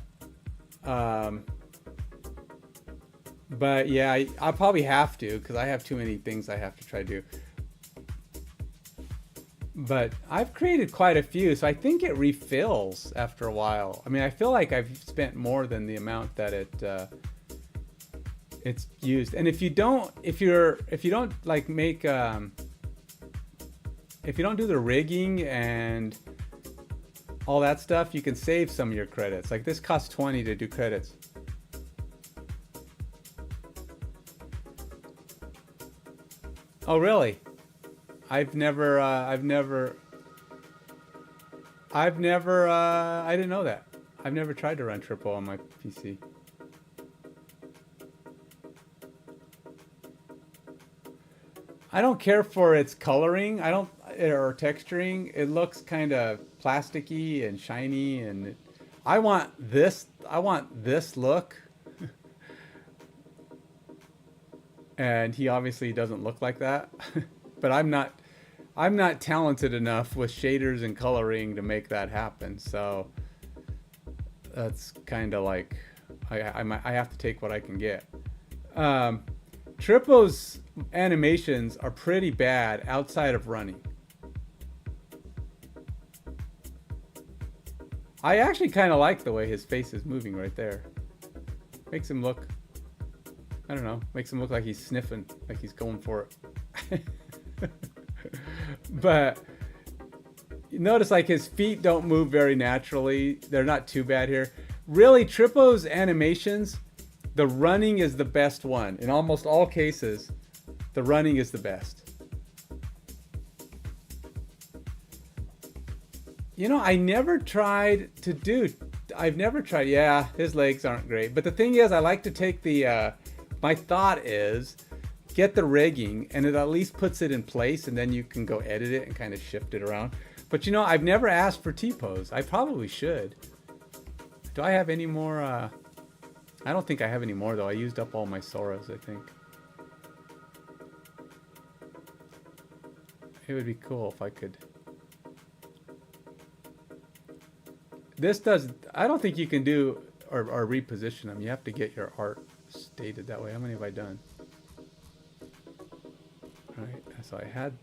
But yeah, I'll probably have to, because I have too many things I have to try to do. But I've created quite a few, so I think it refills after a while. I mean, I feel like I've spent more than the amount that it's used. And if you don't like make if you don't do the rigging and all that stuff, you can save some of your credits. Like this costs 20 to do credits. Oh really? I didn't know that. I've never tried to run triple on my PC. I don't care for its coloring. Or texturing. It looks kind of plasticky and shiny, and I want this look. And he obviously doesn't look like that. But I'm not talented enough with shaders and coloring to make that happen. So that's kind of like I have to take what I can get. Trippo's animations are pretty bad outside of running. I actually kind of like the way his face is moving right there. Makes him look, I don't know, makes him look like he's sniffing, like he's going for it. But you notice like his feet don't move very naturally. They're not too bad here. Really, Trippo's animations, the running is the best one. In almost all cases, the running is the best. You know, I've never tried, yeah, his legs aren't great. But the thing is, I like to take my thought is, get the rigging, and it at least puts it in place, and then you can go edit it and kind of shift it around. But you know, I've never asked for T-pose. I probably should. Do I have any more? I don't think I have any more, though. I used up all my Soras, I think. It would be cool if I could. I don't think you can do or reposition them. You have to get your art stated that way. How many have I done? All right, so I had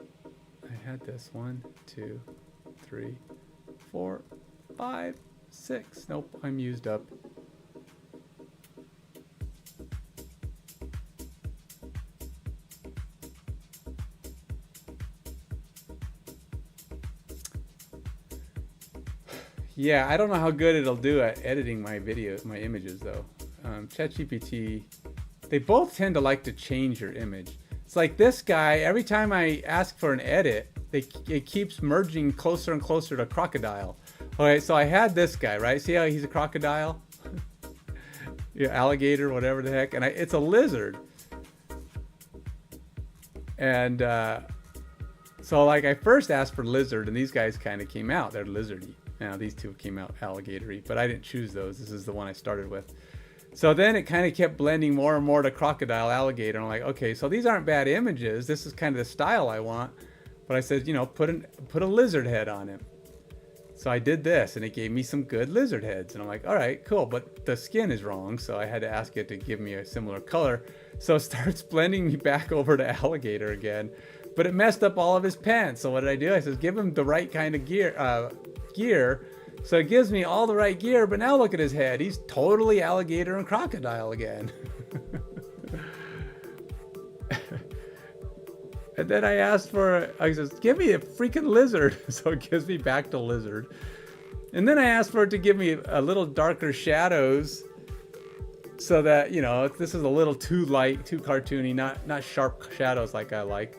this 1, 2, 3, 4, 5, 6. Nope, I'm used up. Yeah, I don't know how good it'll do at editing my videos, my images though. ChatGPT, they both tend to like to change your image. It's like this guy, every time I ask for an edit, it keeps merging closer and closer to crocodile. Okay, so I had this guy, right? See how he's a crocodile? Yeah, alligator, whatever the heck. And it's a lizard. And so like I first asked for lizard, and these guys kind of came out. They're lizardy. Now these two came out alligatory, but I didn't choose those. This is the one I started with. So then it kind of kept blending more and more to crocodile, alligator. I'm like, okay, so these aren't bad images. This is kind of the style I want. But I said, you know, put a lizard head on him. So I did this, and it gave me some good lizard heads. And I'm like, all right, cool, but the skin is wrong. So I had to ask it to give me a similar color. So it starts blending me back over to alligator again. But it messed up all of his pants. So what did I do? I said, give him the right kind of gear. So it gives me all the right gear, but now look at his head. He's totally alligator and crocodile again. And then I asked I says, give me a freaking lizard. So it gives me back to lizard. And then I asked for it to give me a little darker shadows so that, you know, this is a little too light, too cartoony, not sharp shadows like I like.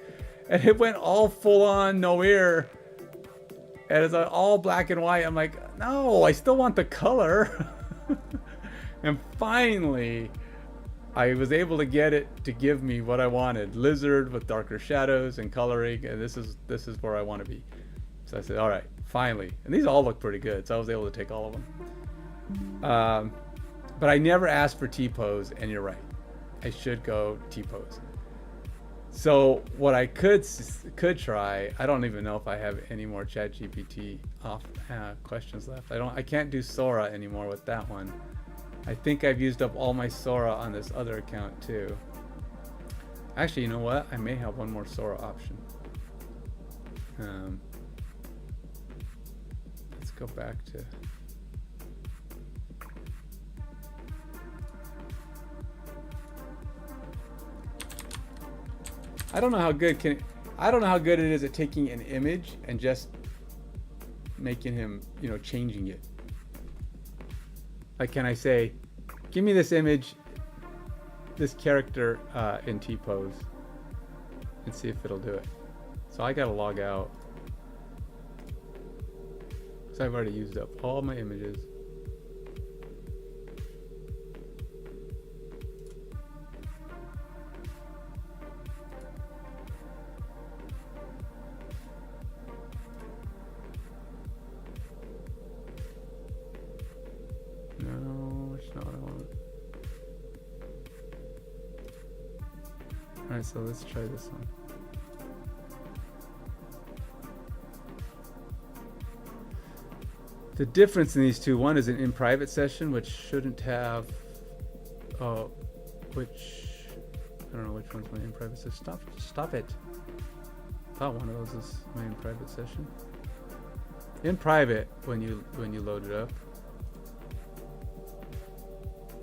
And it went all full on, no ear. And it's all black and white. I'm like, no, I still want the color. And finally, I was able to get it to give me what I wanted. Lizard with darker shadows and coloring. And this is where I want to be. So I said, all right, finally. And these all look pretty good. So I was able to take all of them. But I never asked for T-pose, and you're right. I should go T-pose. So what I could try, I don't even know if I have any more ChatGPT off questions left. I can't do Sora anymore with that one. I think I've used up all my Sora on this other account too. Actually, you know what? I may have one more Sora option. Let's go back to. I don't know how good it is at taking an image and just making him, changing it. Like, can I say, give me this image, this character in T-pose, and see if it'll do it. So I gotta log out. So I've already used up all my images. No, it's not what I want. Alright, so let's try this one. The difference in these two, one is an in private session, which shouldn't have, I don't know which one's my in private session. Stop it. I thought one of those is my in private session. In private, when you load it up.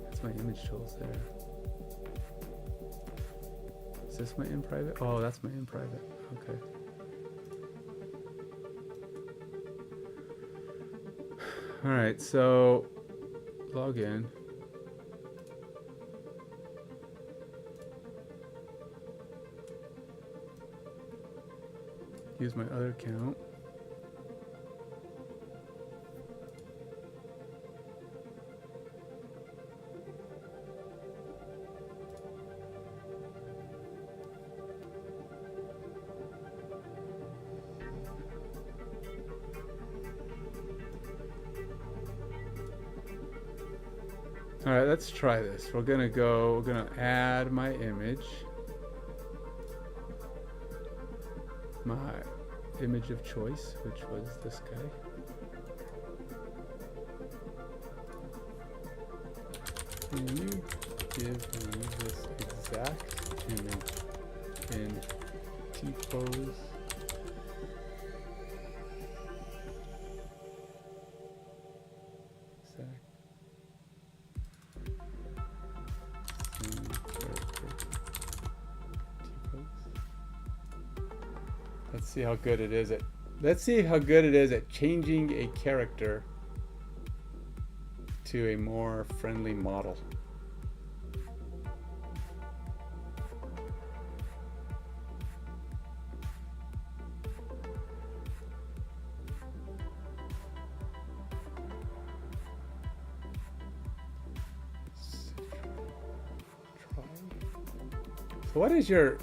That's my image tools there. Is this my in private? Oh, that's my in private. Okay. All right, so log in. Use my other account. All right, let's try this. We're gonna add my image. My image of choice, which was this guy. Can you give me this exact image in T-pose? Let's see how good it is at changing a character to a more friendly model. So what is your,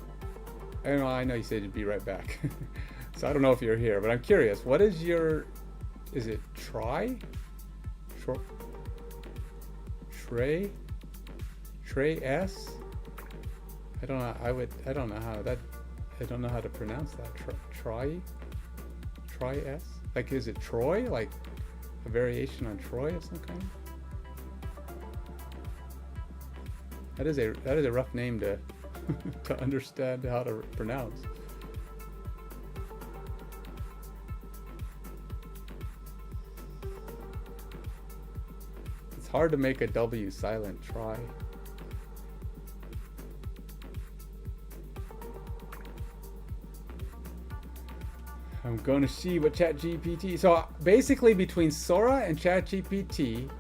I know you said you'd be right back. So I don't know if you're here, but I'm curious. What is your, is it Trey? Trey S? I don't know. I don't know how to pronounce that. Trey S? Like, is it Troy? Like a variation on Troy of some kind? That is a rough name to to understand how to pronounce. It's hard to make a W silent. Try. I'm going to see what ChatGPT. So basically, between Sora and ChatGPT,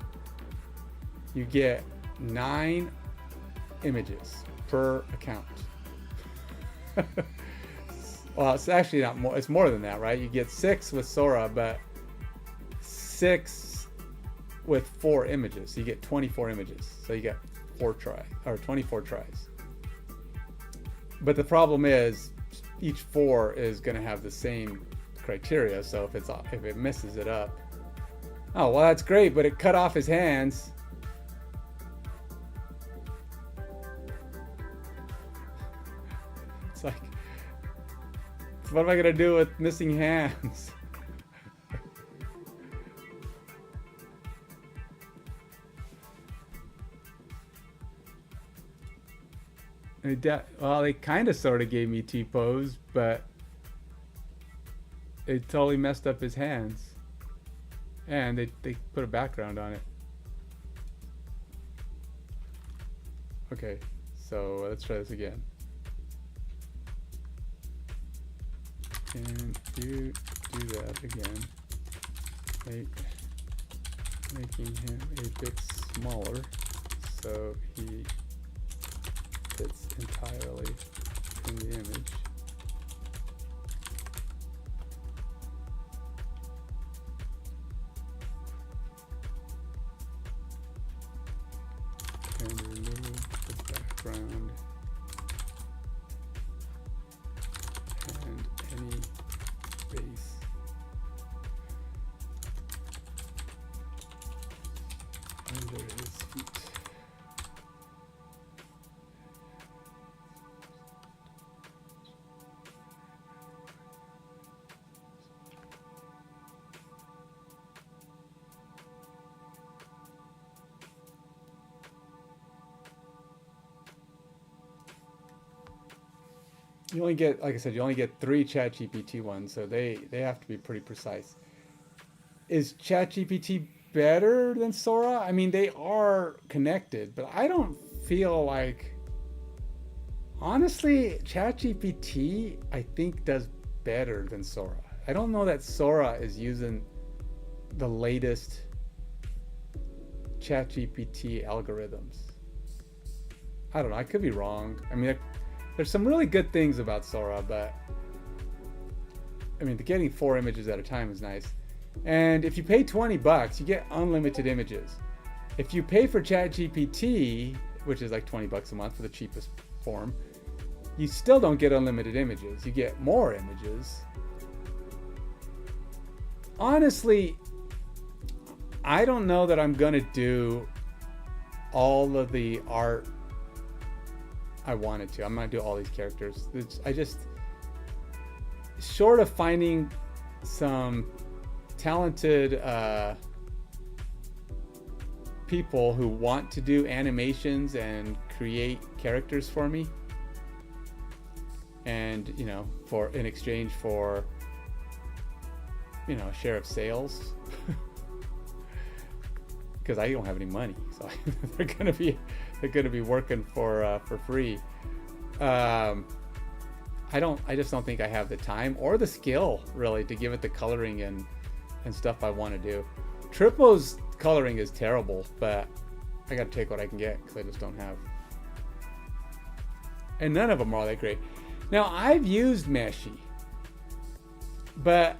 you get 9 images per account. Well, it's actually not more. It's more than that, right? You get 6 with Sora, but 6 with 4 images. So you get 24 images. So you get 24 tries. But the problem is, each 4 is going to have the same criteria. So if it messes it up, oh well, that's great, but it cut off his hands. It's like, What am I gonna do with missing hands? Well, they kind of sort of gave me T-pose, but it totally messed up his hands. And they put a background on it. Okay, so let's try this again. Can you do that again? Making him a bit smaller so he fits entirely in the image. And remove the background and any base. Under his feet. You only get, like I said, you only get 3 ChatGPT ones, so they have to be pretty precise. Is ChatGPT better than Sora? I mean, they are connected, but I don't feel like, honestly, ChatGPT I think does better than Sora. I don't know that Sora is using the latest ChatGPT algorithms. I don't know, I could be wrong. I mean, there's some really good things about Sora, but I mean, getting 4 images at a time is nice. And if you pay $20, you get unlimited images. If you pay for ChatGPT, which is like $20 a month for the cheapest form, you still don't get unlimited images. You get more images. Honestly, I don't know that I'm gonna do all of the art I wanted to. I'm not gonna do all these characters. I just, short of finding some talented people who want to do animations and create characters for me, and you know, in exchange for, you know, a share of sales, because I don't have any money, so they're gonna be working for free. I just don't think I have the time or the skill really to give it the coloring and stuff I want to do. Tripo's coloring is terrible, but I gotta take what I can get because I just don't have. And none of them are all that great. Now, I've used Meshi, but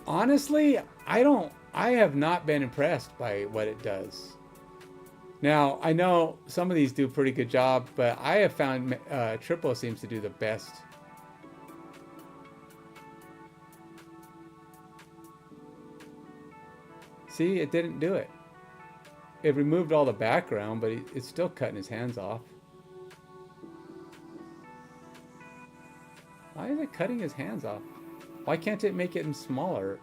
honestly, I have not been impressed by what it does. Now, I know some of these do a pretty good job, but I have found Tripo seems to do the best. See, it didn't do it. It removed all the background, but it's still cutting his hands off. Why is it cutting his hands off? Why can't it make it smaller?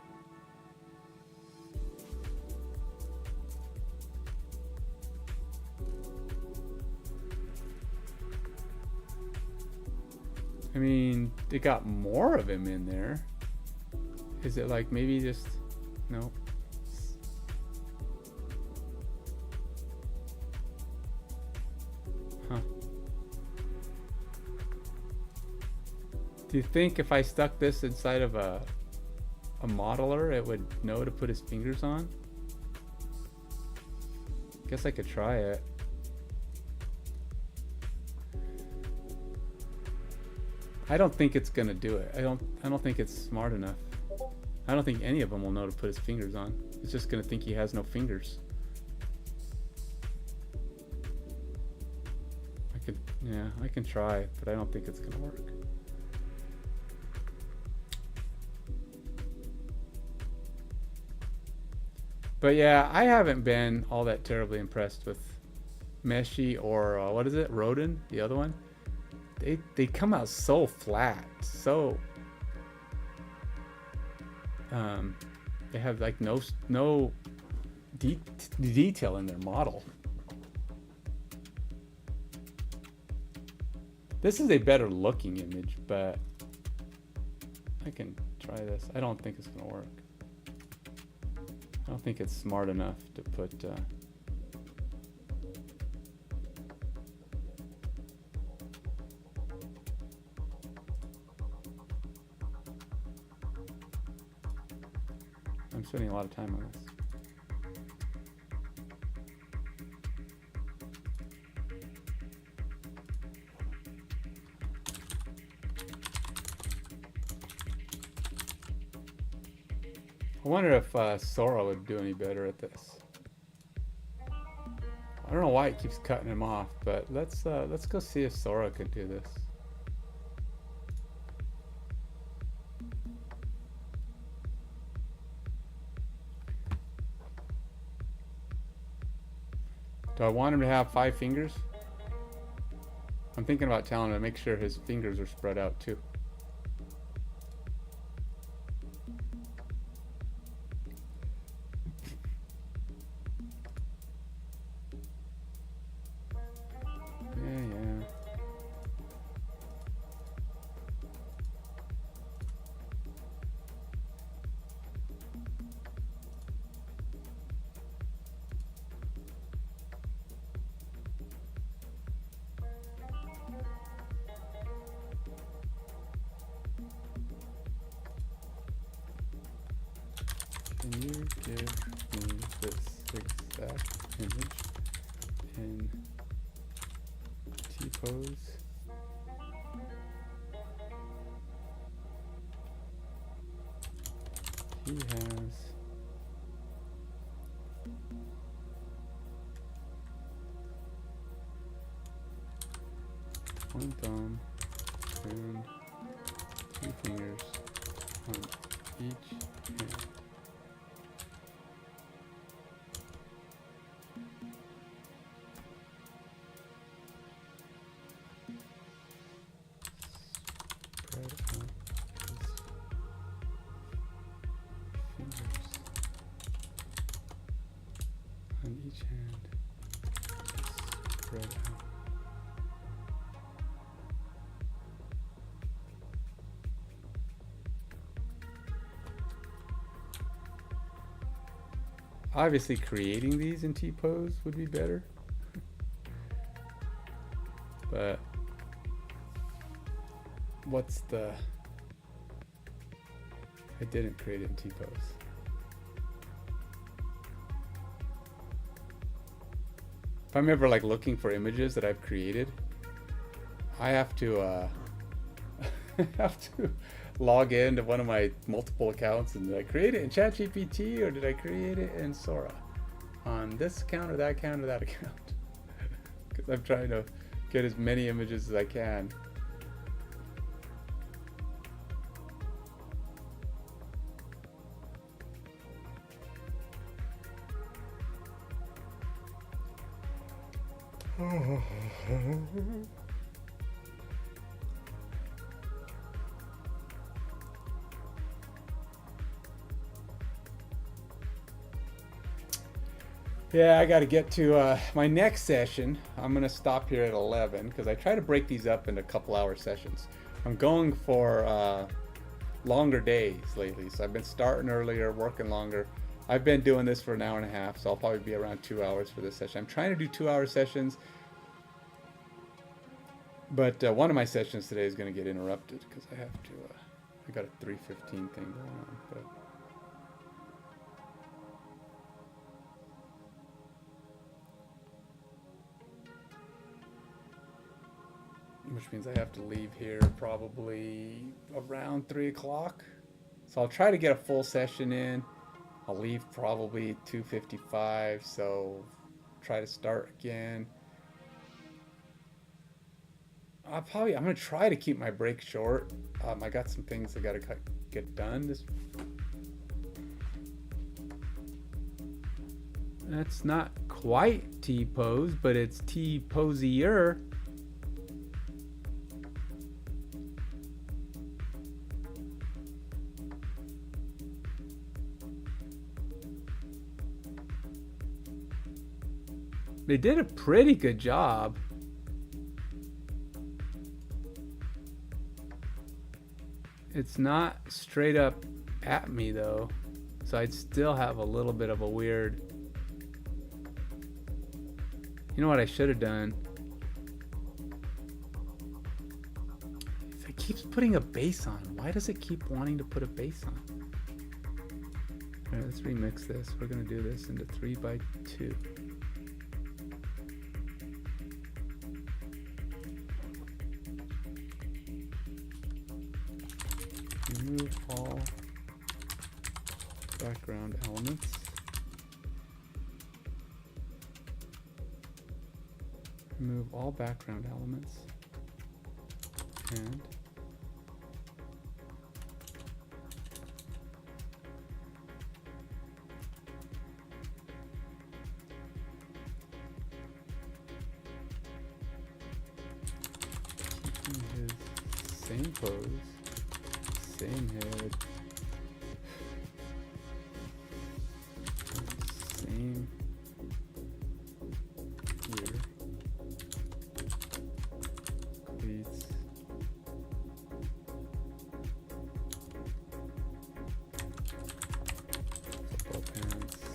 I mean, it got more of him in there. Is it like maybe just, no? Huh. Do you think if I stuck this inside of a modeler, it would know to put his fingers on? Guess I could try it. I don't think it's gonna do it. I don't think it's smart enough. I don't think any of them will know to put his fingers on. It's just gonna think he has no fingers. I can try, but I don't think it's gonna work. But yeah, I haven't been all that terribly impressed with Meshi or what is it, Rodin, the other one. They come out so flat, so they have like no detail in their model. This is a better looking image, but I can try this. I don't think it's gonna work. I don't think it's smart enough to put I'm spending a lot of time on this. I wonder if Sora would do any better at this. I don't know why it keeps cutting him off, but let's go see if Sora could do this. Do I want him to have 5 fingers? I'm thinking about telling him to make sure his fingers are spread out too. Yeah. Can you give me this exact image in T-pose? He has one thumb and 2 fingers on each hand. On each hand, spread out. Obviously, creating these in T-pose would be better, but what's the? I didn't create it in T-pose. If I'm ever like looking for images that I've created, I have to log into one of my multiple accounts and did I create it in ChatGPT or did I create it in Sora on this account or that account or that account? Because I'm trying to get as many images as I can. Yeah, I got to get to my next session. I'm going to stop here at 11 because I try to break these up into couple-hour sessions. I'm going for longer days lately, so I've been starting earlier, working longer. I've been doing this for an hour and a half, so I'll probably be around 2 hours for this session. I'm trying to do 2-hour sessions, but one of my sessions today is going to get interrupted because I have to. I got a 3:15 thing going on, but. Which means I have to leave here probably around 3 o'clock. So I'll try to get a full session in. I'll leave probably 2:55, so try to start again. I'm gonna try to keep my break short. I got some things I gotta get done. That's not quite T-pose, but it's T-posier. They did a pretty good job. It's not straight up at me though, so I'd still have a little bit of a weird. You know what I should have done? If it keeps putting a base on, why does it keep wanting to put a base on? All right, let's remix this. We're gonna do this into 3x2. Remove all background elements. Remove all background elements. And keeping his same pose. Same head. Same ear. Cleats. Football pants.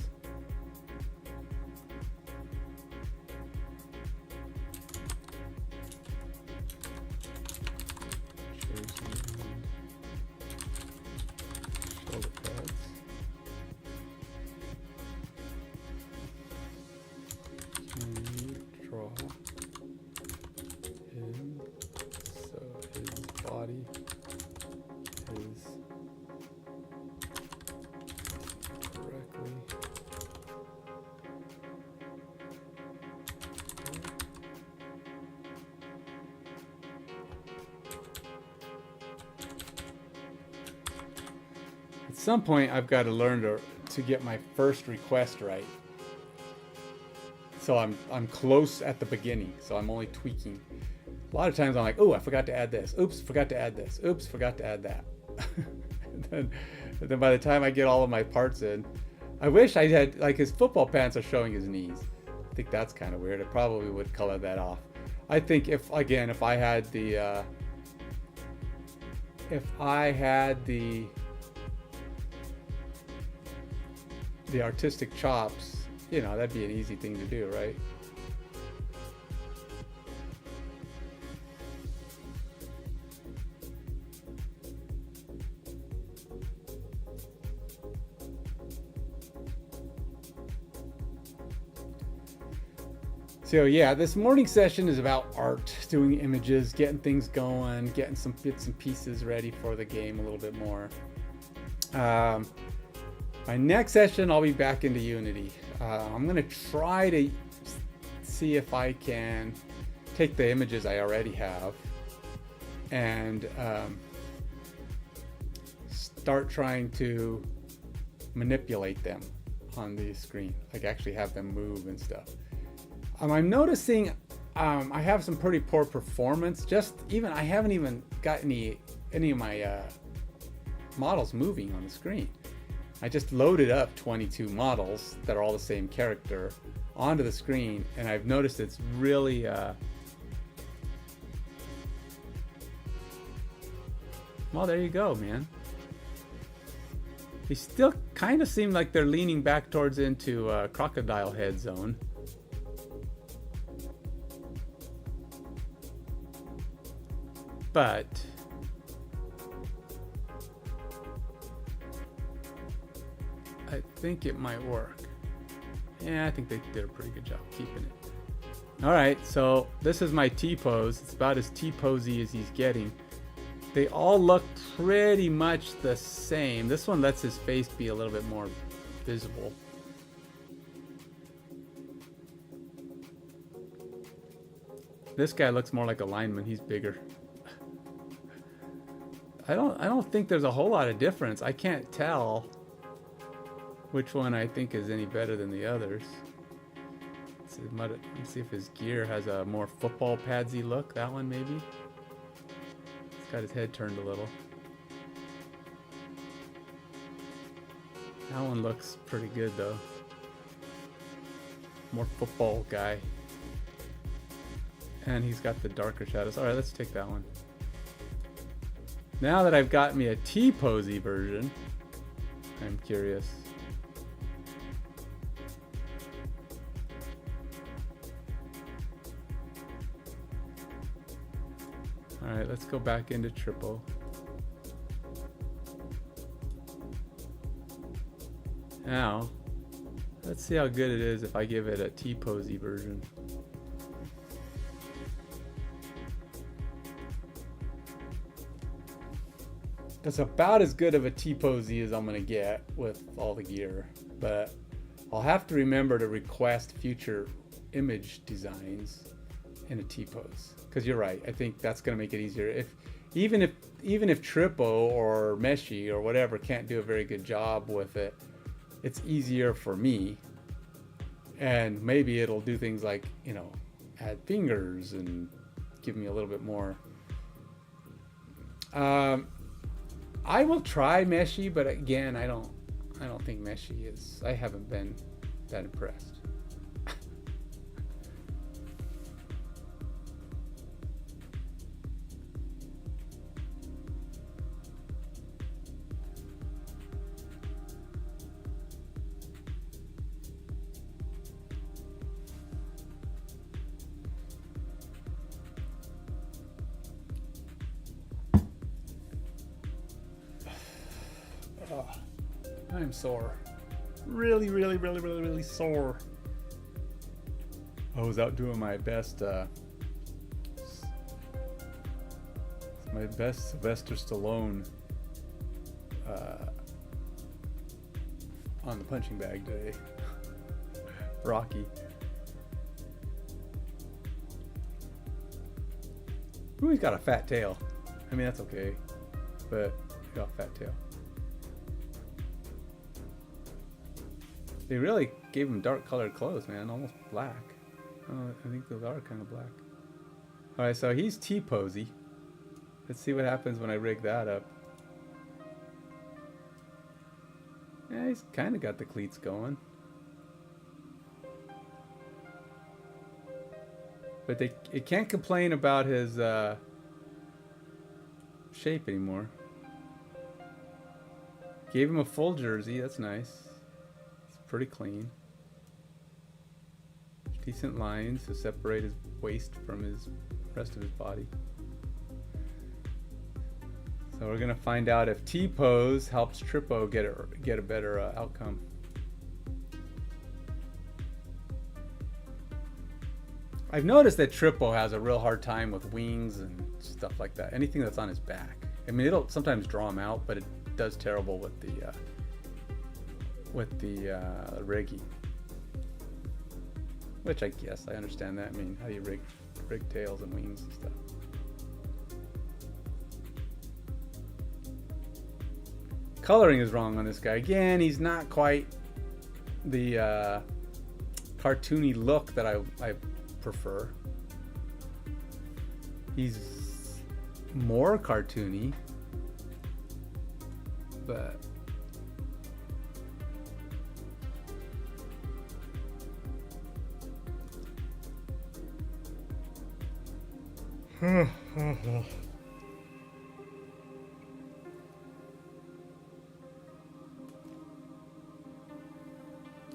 Jersey and shoulder pads. Can you draw him so his body is correctly At some point, I've got to learn to get my first request right. So I'm close at the beginning, so I'm only tweaking. A lot of times I'm like, oh, I forgot to add this. Oops, forgot to add this. Oops, forgot to add that. and then by the time I get all of my parts in, I wish I had, like, his football pants are showing his knees. I think that's kind of weird. I probably would color that off. I think if I had the artistic chops, you know, that'd be an easy thing to do, right? So yeah, this morning session is about art, doing images, getting things going, getting some bits and pieces ready for the game a little bit more. My next session, I'll be back into Unity. I'm gonna try to see if I can take the images I already have and start trying to manipulate them on the screen, like actually have them move and stuff. I'm noticing I have some pretty poor performance. I haven't even got any of my models moving on the screen. I just loaded up 22 models that are all the same character onto the screen, and I've noticed it's really well, there you go, man. They still kind of seem like they're leaning back towards into crocodile head zone. But I think it might work. Yeah, I think they did a pretty good job keeping it. All right, so this is my T-pose. It's about as T-posy as he's getting. They all look pretty much the same. This one lets his face be a little bit more visible. This guy looks more like a lineman. He's bigger. I don't think there's a whole lot of difference. I can't tell which one I think is any better than the others. Let's see if his gear has a more football padsy look. That one maybe. He's got his head turned a little. That one looks pretty good though. more football guy. And he's got the darker shadows. All right, let's take that one. Now that I've got me a T-posy version, I'm curious. All right, let's go back into triple. Now, let's see how good it is if I give it a T-posy version. It's about as good of a T-posy as I'm gonna get with all the gear, but I'll have to remember to request future image designs in a T-pose. Because you're right, I think that's gonna make it easier. Even if Trippo or Meshi or whatever can't do a very good job with it, it's easier for me. And maybe it'll do things like, you know, add fingers and give me a little bit more. I will try Meshi, but again, I don't think Meshi is. I haven't been that impressed. I'm sore. Really sore. I was out doing my best Sylvester Stallone on the punching bag today. Rocky. Ooh, he's got a fat tail. I mean, that's okay, but he got a fat tail. They really gave him dark colored clothes, man, almost black. Oh, I think those are kind of black. All right, so he's T-posy. Let's see what happens when I rig that up. Yeah, he's kind of got the cleats going. But it can't complain about his shape anymore. Gave him a full jersey, that's nice. Pretty clean. Decent lines to separate his waist from his rest of his body. So we're gonna find out if T-pose helps Trippo get a better outcome. I've noticed that Trippo has a real hard time with wings and stuff like that. Anything that's on his back. I mean, it'll sometimes draw him out, but it does terrible with the rigging, which I guess I understand that. I mean, how do you rig tails and wings and stuff? Coloring is wrong on this guy. Again, he's not quite the cartoony look that I prefer. He's more cartoony, but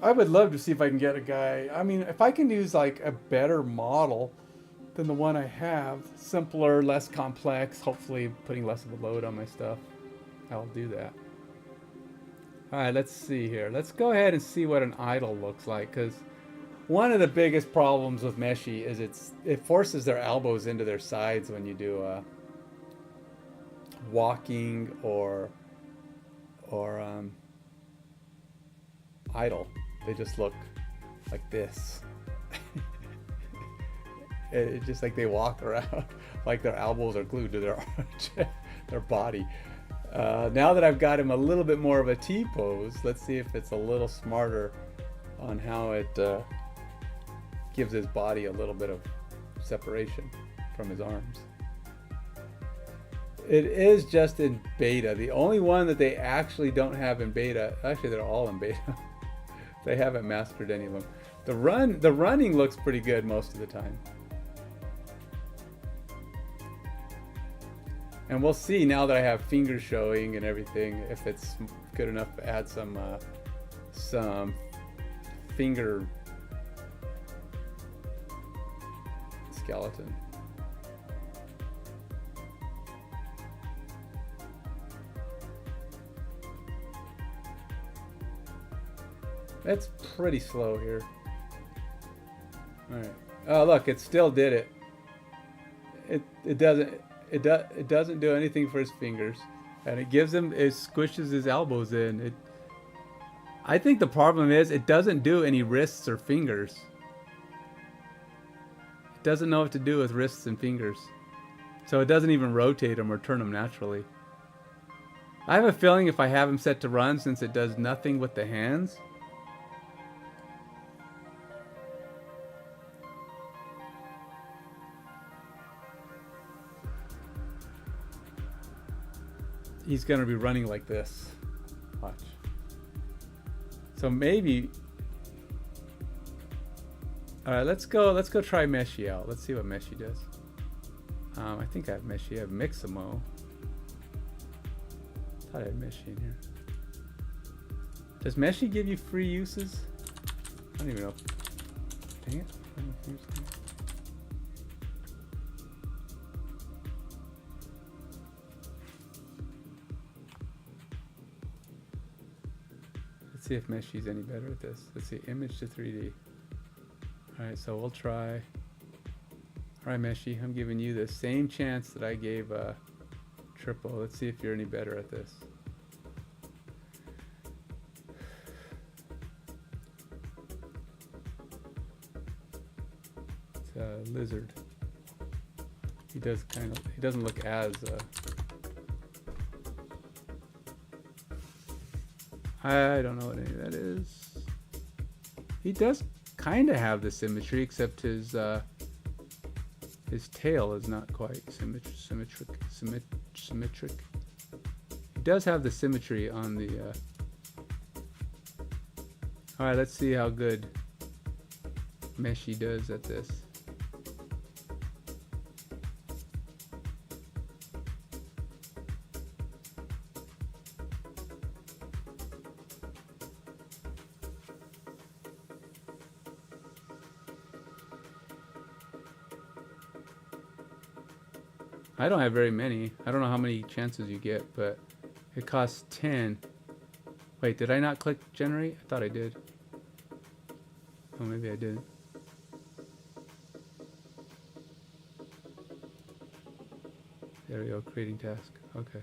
I would love to see if I can get a guy. I mean, if I can use like a better model than the one I have, simpler, less complex, hopefully putting less of a load on my stuff, I'll do that. All right, let's see here. Let's go ahead and see what an idol looks like, because one of the biggest problems with Meshi is it forces their elbows into their sides when you do walking or idle. They just look like this. It's just like they walk around like their elbows are glued to their body. Now that I've got him a little bit more of a T-pose, let's see if it's a little smarter on how it gives his body a little bit of separation from his arms. It is just in beta. The only one that they actually don't have in beta, actually they're all in beta. They haven't mastered any of them. The running looks pretty good most of the time. And we'll see now that I have fingers showing and everything if it's good enough to add some finger skeleton. That's pretty slow here. All right. Oh, look, it still did it. It doesn't do anything for his fingers, and it squishes his elbows in. I think the problem is it doesn't do any wrists or fingers. It doesn't know what to do with wrists and fingers, so it doesn't even rotate them or turn them naturally. I have a feeling if I have him set to run, since it does nothing with the hands. He's gonna be running like this. Watch. So maybe. All right, let's go try Meshi out. Let's see what Meshi does. I think I have Meshi. I have Mixamo. Thought I had Meshi in here. Does Meshi give you free uses? I don't even know. Dang it. I don't know if it's- Let's see if Meshi's any better at this. Let's see, image to 3D. All right, so we'll try. All right, Meshi, I'm giving you the same chance that I gave Triple. Let's see if you're any better at this. It's a lizard. He doesn't look as I don't know what any of that is. He does kind of have the symmetry, except his tail is not quite symmetric. He does have the symmetry on the. All right, let's see how good Meshi does at this. I don't have very many. I don't know how many chances you get, but it costs 10. Wait, did I not click generate? I thought I did. Oh, maybe I didn't. There we go, creating task. Okay.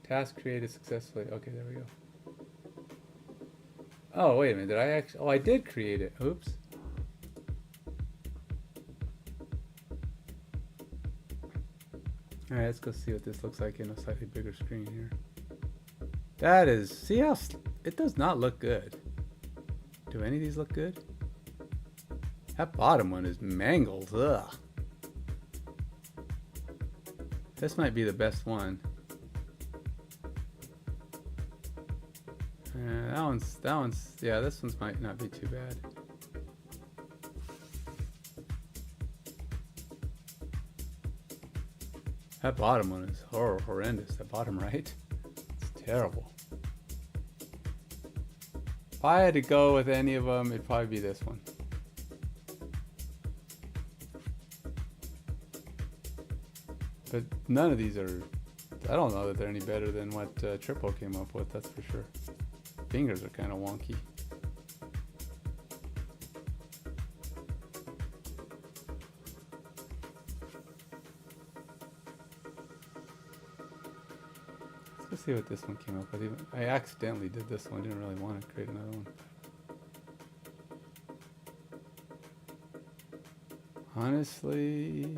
Task created successfully. Okay, there we go. Oh, wait a minute. Did I actually? Oh, I did create it. Oops. Alright, let's go see what this looks like in a slightly bigger screen here. That is, see how, it does not look good. Do any of these look good? That bottom one is mangled, ugh. This might be the best one. Yeah, this one's might not be too bad. That bottom one is horrendous. That bottom right, it's terrible. If I had to go with any of them, it'd probably be this one. But none of these are, I don't know that they're any better than what Triple came up with, that's for sure. Fingers are kind of wonky. Let's see what this one came up with. I accidentally did this one. I didn't really want to create another one. Honestly,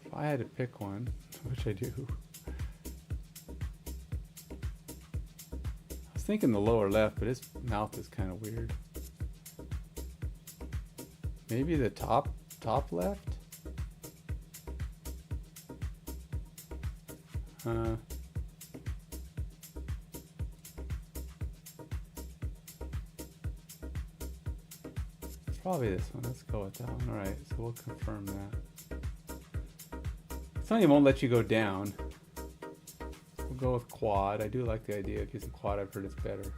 if I had to pick one, which I do, I was thinking the lower left, but his mouth is kind of weird. Maybe the top left? Probably this one. Let's go with that one. All right, so we'll confirm that. It's funny, it won't let you go down. We'll go with quad. I do like the idea of using quad. I've heard it's better.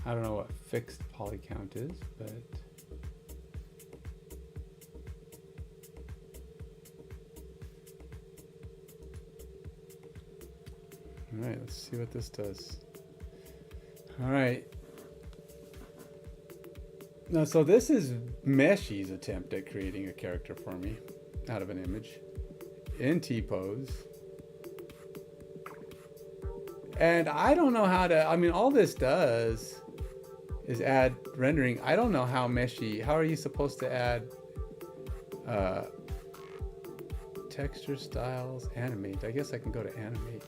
I don't know what fixed poly count is, but all right, let's see what this does. All right. Now, so this is Meshy's attempt at creating a character for me out of an image in T-pose. And I don't know how to, I mean, all this does is add rendering. I don't know how Meshy, how are you supposed to add texture styles, animate? I guess I can go to animate.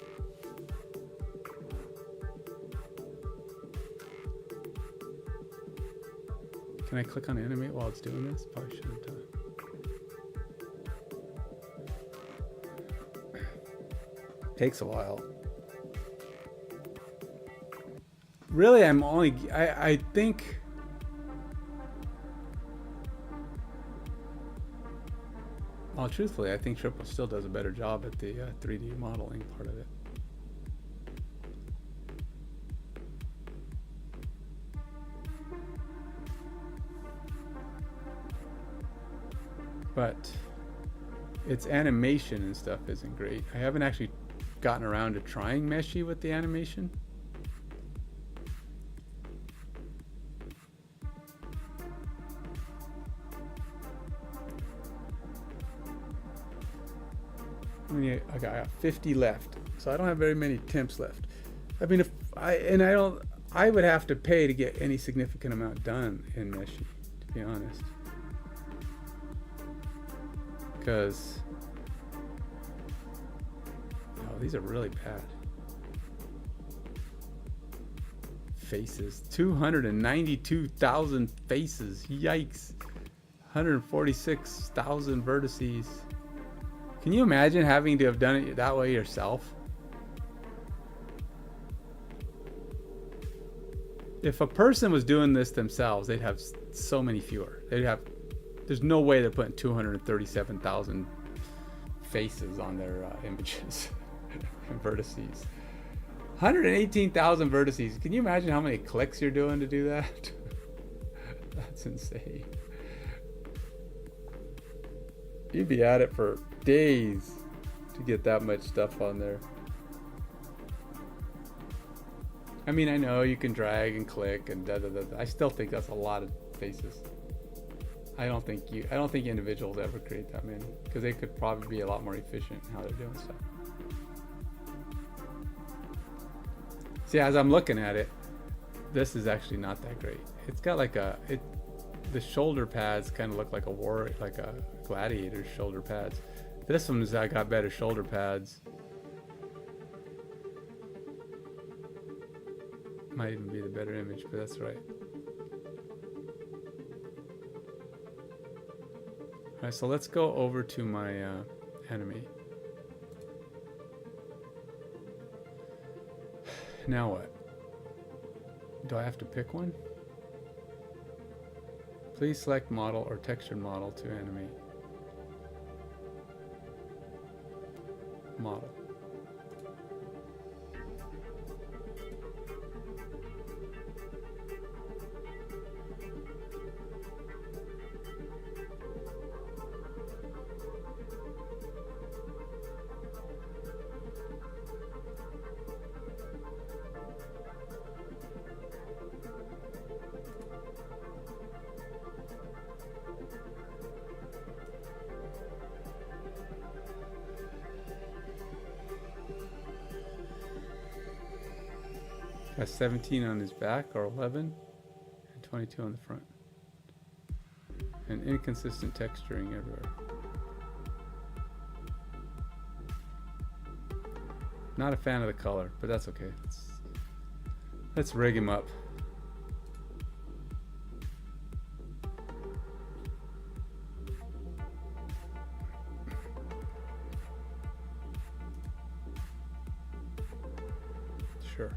Can I click on animate while it's doing this? Probably should have done. Takes a while. Really, I'm only, I think, well, truthfully, I think Triple still does a better job at the 3D modeling part of it. But its animation and stuff isn't great. I haven't actually gotten around to trying Meshy with the animation. I got 50 left, so I don't have very many temps left. I mean, I would have to pay to get any significant amount done in Meshy, to be honest. Because these are really bad. Faces, 292,000 faces. Yikes. 146,000 vertices. Can you imagine having to have done it that way yourself? If a person was doing this themselves, they'd have so many fewer. There's no way they're putting 237,000 faces on their images and vertices. 118,000 vertices. Can you imagine how many clicks you're doing to do that? That's insane. You'd be at it for days to get that much stuff on there. I mean, I know you can drag and click and da da da. I still think that's a lot of faces. I don't think individuals ever create that many, because they could probably be a lot more efficient in how they're doing stuff. See, as I'm looking at it, this is actually not that great. It's got like the shoulder pads kind of look like a gladiator's shoulder pads. This one's got better shoulder pads. Might even be the better image, but that's right. All right, so let's go over to my animate. Now what? Do I have to pick one? Please select model or textured model to animate. Model. Got 17 on his back, or 11, and 22 on the front. And inconsistent texturing everywhere. Not a fan of the color, but that's okay. Let's rig him up. Sure.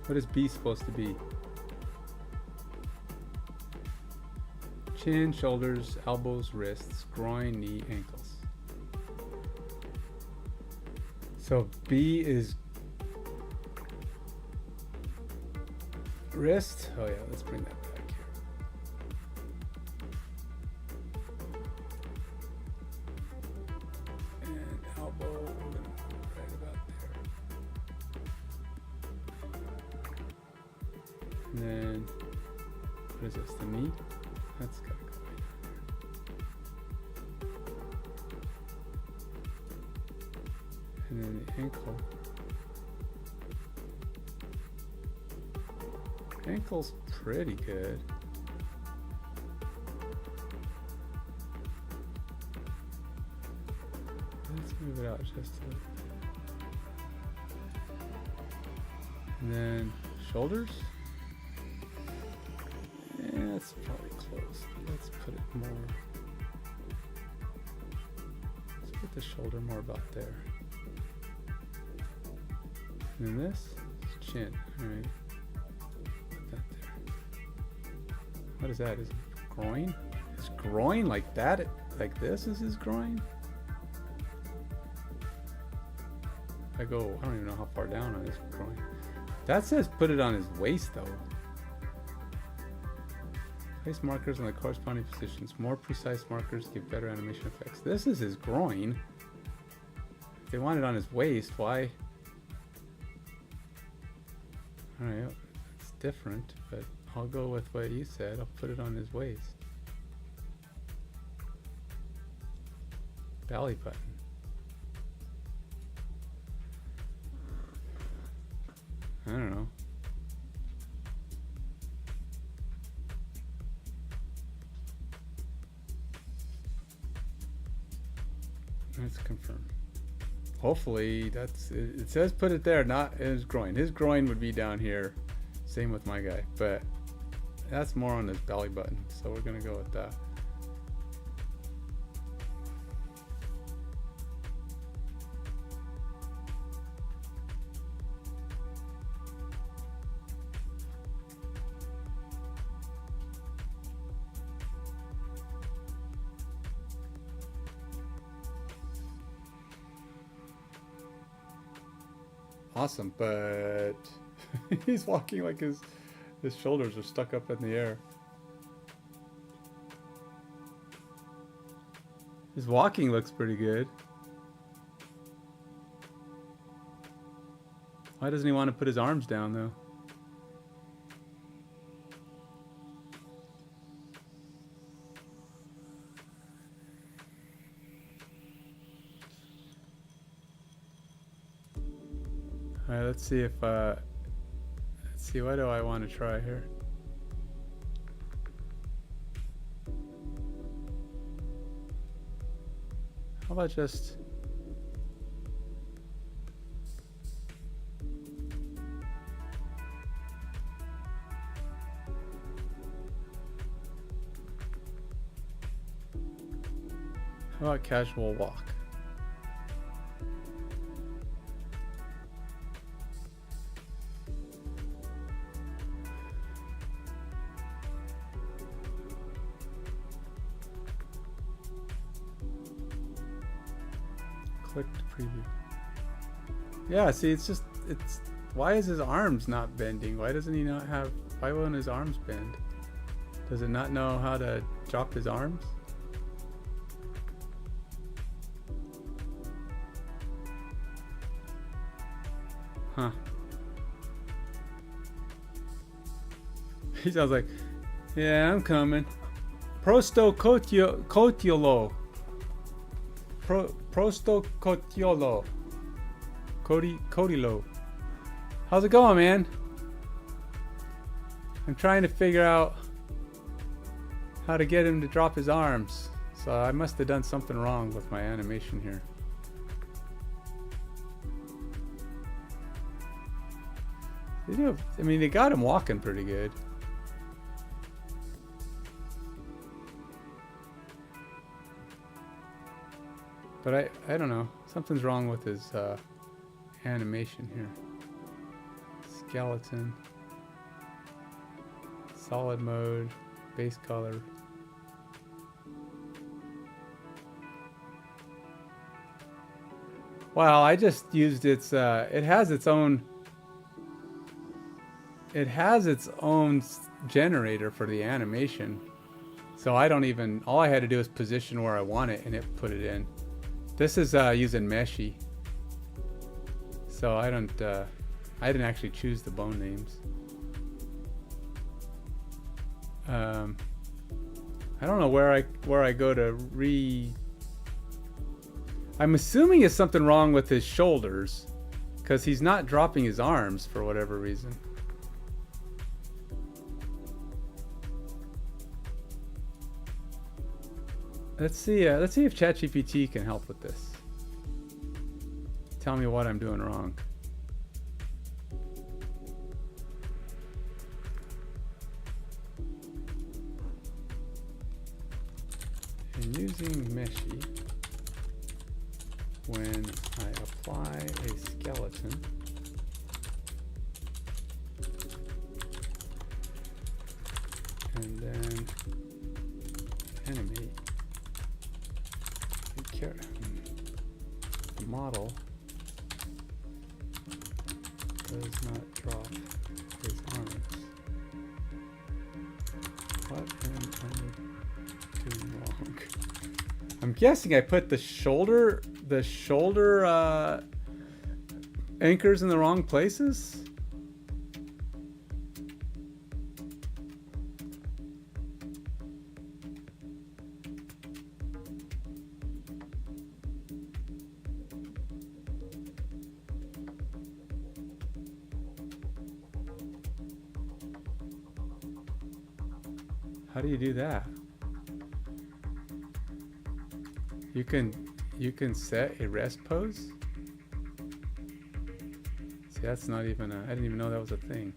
What is B supposed to be? Chin, shoulders, elbows, wrists, groin, knee, ankles. So B is wrist. Oh yeah, let's bring that back here. And elbow, right about there. And then, what is this, the knee? That's gotta go right there. And then the ankle. Ankle's pretty good. Let's move it out just a little. And then shoulders. Yeah, that's probably close. Let's put it more. Let's put the shoulder more about there. And then this is chin. Alright. Put that there. What is that? Is it groin? His groin like that? Like this is his groin? I don't even know how far down on his groin. That says put it on his waist though. Place markers on the corresponding positions. More precise markers give better animation effects. This is his groin. If they want it on his waist, why? Alright, it's different, but I'll go with what you said. I'll put it on his waist. Belly button. I don't know. Let's confirm. Hopefully that's it. It says put it there, not his groin. His groin would be down here. Same with my guy, but that's more on his belly button. So we're gonna go with that. Awesome, but he's walking like his shoulders are stuck up in the air. His walking looks pretty good. Why doesn't he want to put his arms down though? All right, let's see if let's see, what do I want to try here? How about just how about casual walk? Click to preview. Yeah, see, it's why is his arms not bending? Why doesn't he not have, why won't his arms bend? Does it not know how to drop his arms? Huh. He sounds like, yeah, I'm coming. Prostocotiolo. Prostocotiolo. Codilo. How's it going, man? I'm trying to figure out how to get him to drop his arms. So I must have done something wrong with my animation here. They do, I mean, they got him walking pretty good. But I don't know. Something's wrong with his animation here. Skeleton. Solid mode. Base color. Wow, I just used its, it has its own generator for the animation. So I don't even, all I had to do is position where I want it and it put it in. This is using Meshy. So I didn't actually choose the bone names. I don't know where I go to I'm assuming it's something wrong with his shoulders, because he's not dropping his arms for whatever reason. Let's see if ChatGPT can help with this. Tell me what I'm doing wrong. In using Meshy, when I apply a skeleton, and then animate, the model does not drop his arms. What am I doing wrong? I'm guessing I put the shoulder anchors in the wrong places. How do you do that? You can set a rest pose? See, that's not even I didn't even know that was a thing.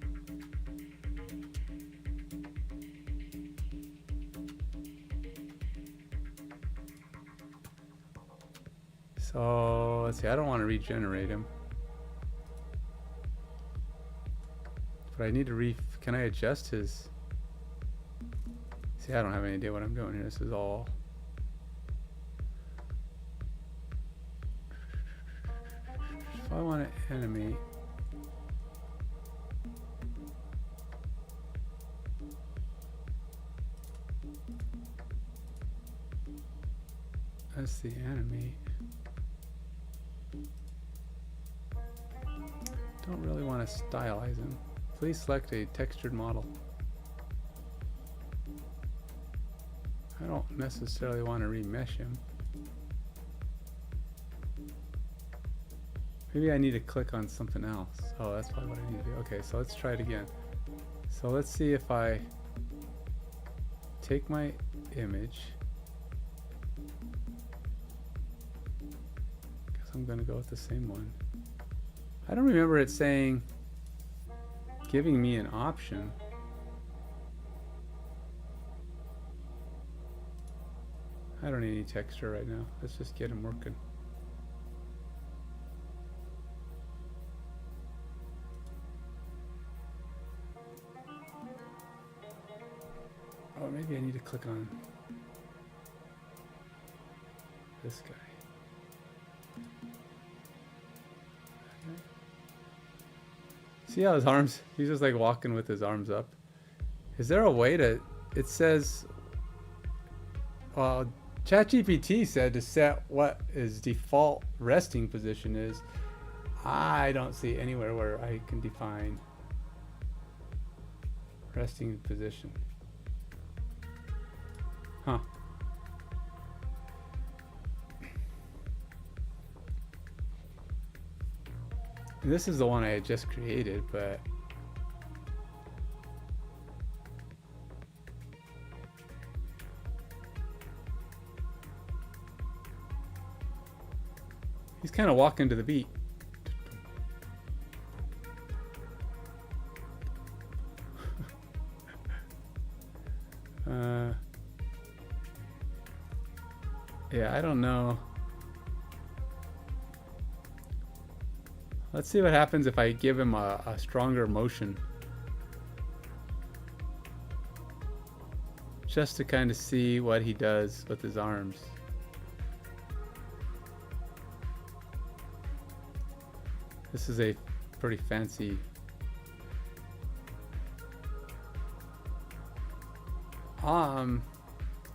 So, let's see, I don't want to regenerate him. But I need to can I adjust his... See, I don't have any idea what I'm doing here. This is all... If I want to animate... That's the animate. Don't really want to stylize him. Please select a textured model. I don't necessarily want to remesh him. Maybe I need to click on something else. Oh, that's probably what I need to do. Okay, so let's try it again. So let's see if I take my image. Guess I'm gonna go with the same one. I don't remember it saying, giving me an option. I don't need any texture right now. Let's just get him working. Oh, maybe I need to click on this guy. See how his arms, he's just like walking with his arms up. Is there a way to, it says, well, ChatGPT said to set what his default resting position is. I don't see anywhere where I can define resting position. Huh. And this is the one I had just created, but He's kind of walking to the beat. Yeah, I don't know. Let's see what happens if I give him a stronger motion. Just to kind of see what he does with his arms. This is a pretty fancy.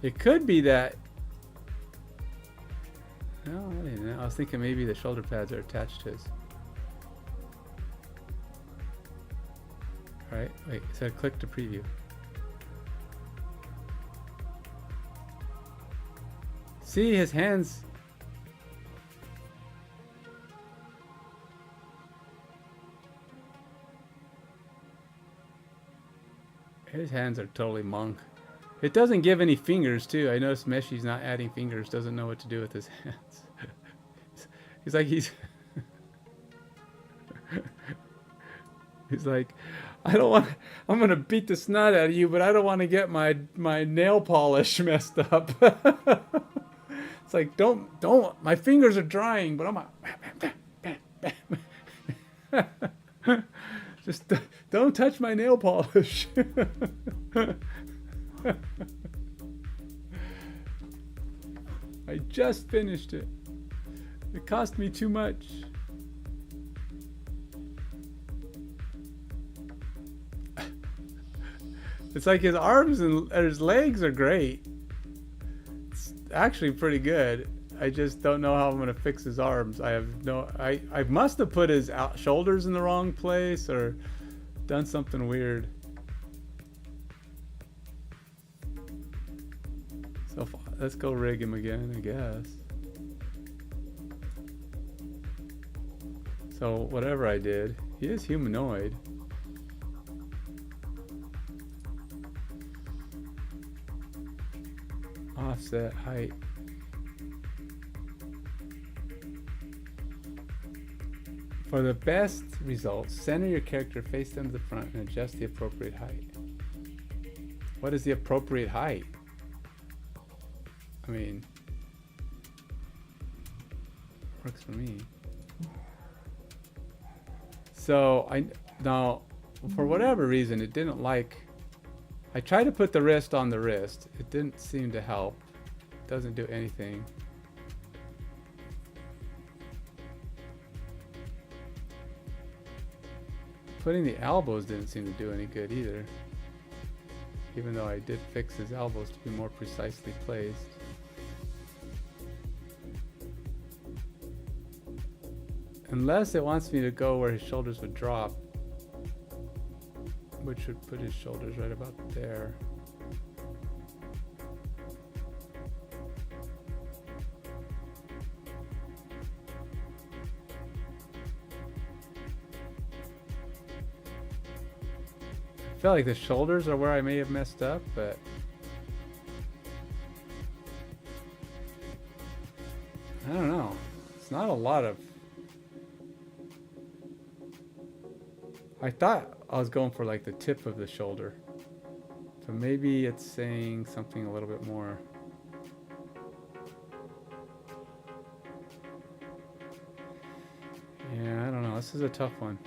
It could be that. No, I didn't know. I was thinking maybe the shoulder pads are attached to his. Right? Wait, it said click to preview. See his hands. His hands are totally monk. It doesn't give any fingers too. I noticed Meshi's not adding fingers, doesn't know what to do with his hands. He's like he's like, I don't want, I'm gonna beat the snot out of you, but I don't want to get my nail polish messed up. It's like, don't, my fingers are drying, but I'm like, just don't touch my nail polish. I just finished it. It cost me too much. It's like his arms and his legs are great. It's actually pretty good. I just don't know how I'm gonna fix his arms. I have no. I must have put his shoulders in the wrong place or done something weird. So let's go rig him again, I guess. So whatever I did, he is humanoid. Offset height. For the best results, center your character face them to the front and adjust the appropriate height. What is the appropriate height? I mean, works for me. So now, for whatever reason, it didn't like. I tried to put the wrist on the wrist. It didn't seem to help. It doesn't do anything. Putting the elbows didn't seem to do any good either. Even though I did fix his elbows to be more precisely placed. Unless it wants me to go where his shoulders would drop, which would put his shoulders right about there. I feel like the shoulders are where I may have messed up, but I don't know. It's not a lot of. I thought I was going for like the tip of the shoulder. So maybe it's saying something a little bit more. Yeah, I don't know. This is a tough one.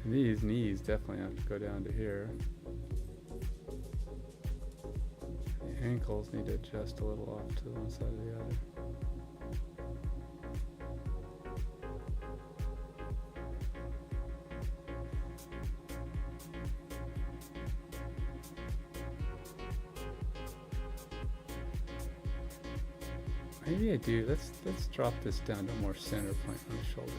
These knees definitely have to go down to here. The ankles need to adjust a little off to one side or the other. Maybe I do. Let's drop this down to a more center point on the shoulder.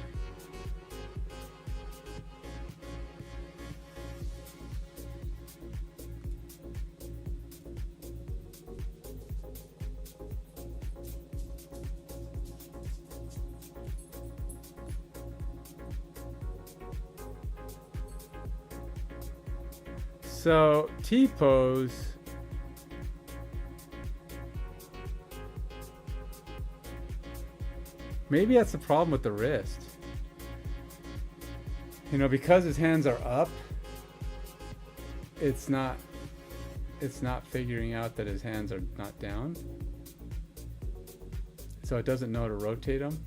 So T-pose. Maybe that's the problem with the wrist. You know, because his hands are up, it's not figuring out that his hands are not down. So it doesn't know to rotate them.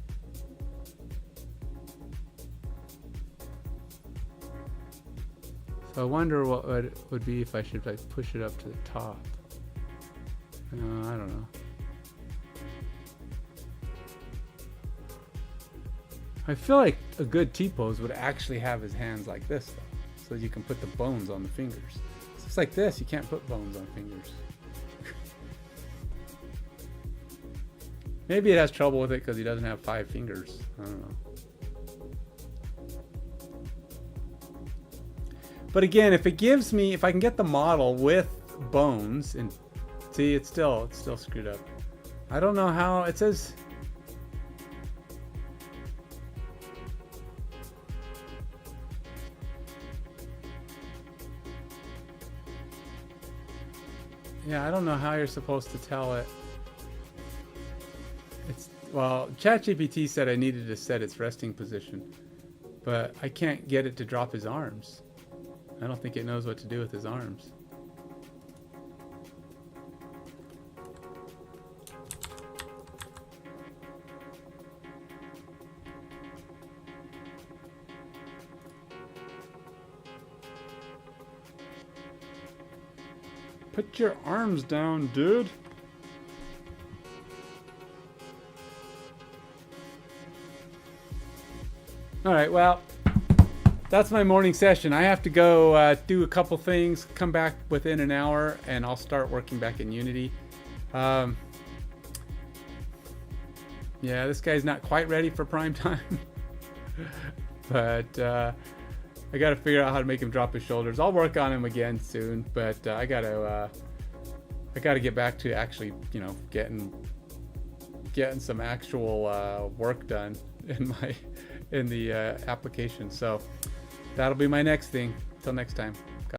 So I wonder what would be if I should like push it up to the top. I don't know. I feel like a good T-pose would actually have his hands like this, though, so you can put the bones on the fingers. So it's like this, you can't put bones on fingers. Maybe it has trouble with it because he doesn't have 5 fingers. I don't know. But again, if I can get the model with bones, and see, it's still screwed up. I don't know how it says. Yeah, I don't know how you're supposed to tell it. Well, ChatGPT said I needed to set its resting position, but I can't get it to drop his arms. I don't think it knows what to do with his arms. Put your arms down, dude. All right, well, that's my morning session. I have to go do a couple things, come back within an hour, and I'll start working back in Unity. Yeah, this guy's not quite ready for prime time, but I got to figure out how to make him drop his shoulders. I'll work on him again soon, but I got to get back to actually, getting some actual work done in the application. So that'll be my next thing. Till next time.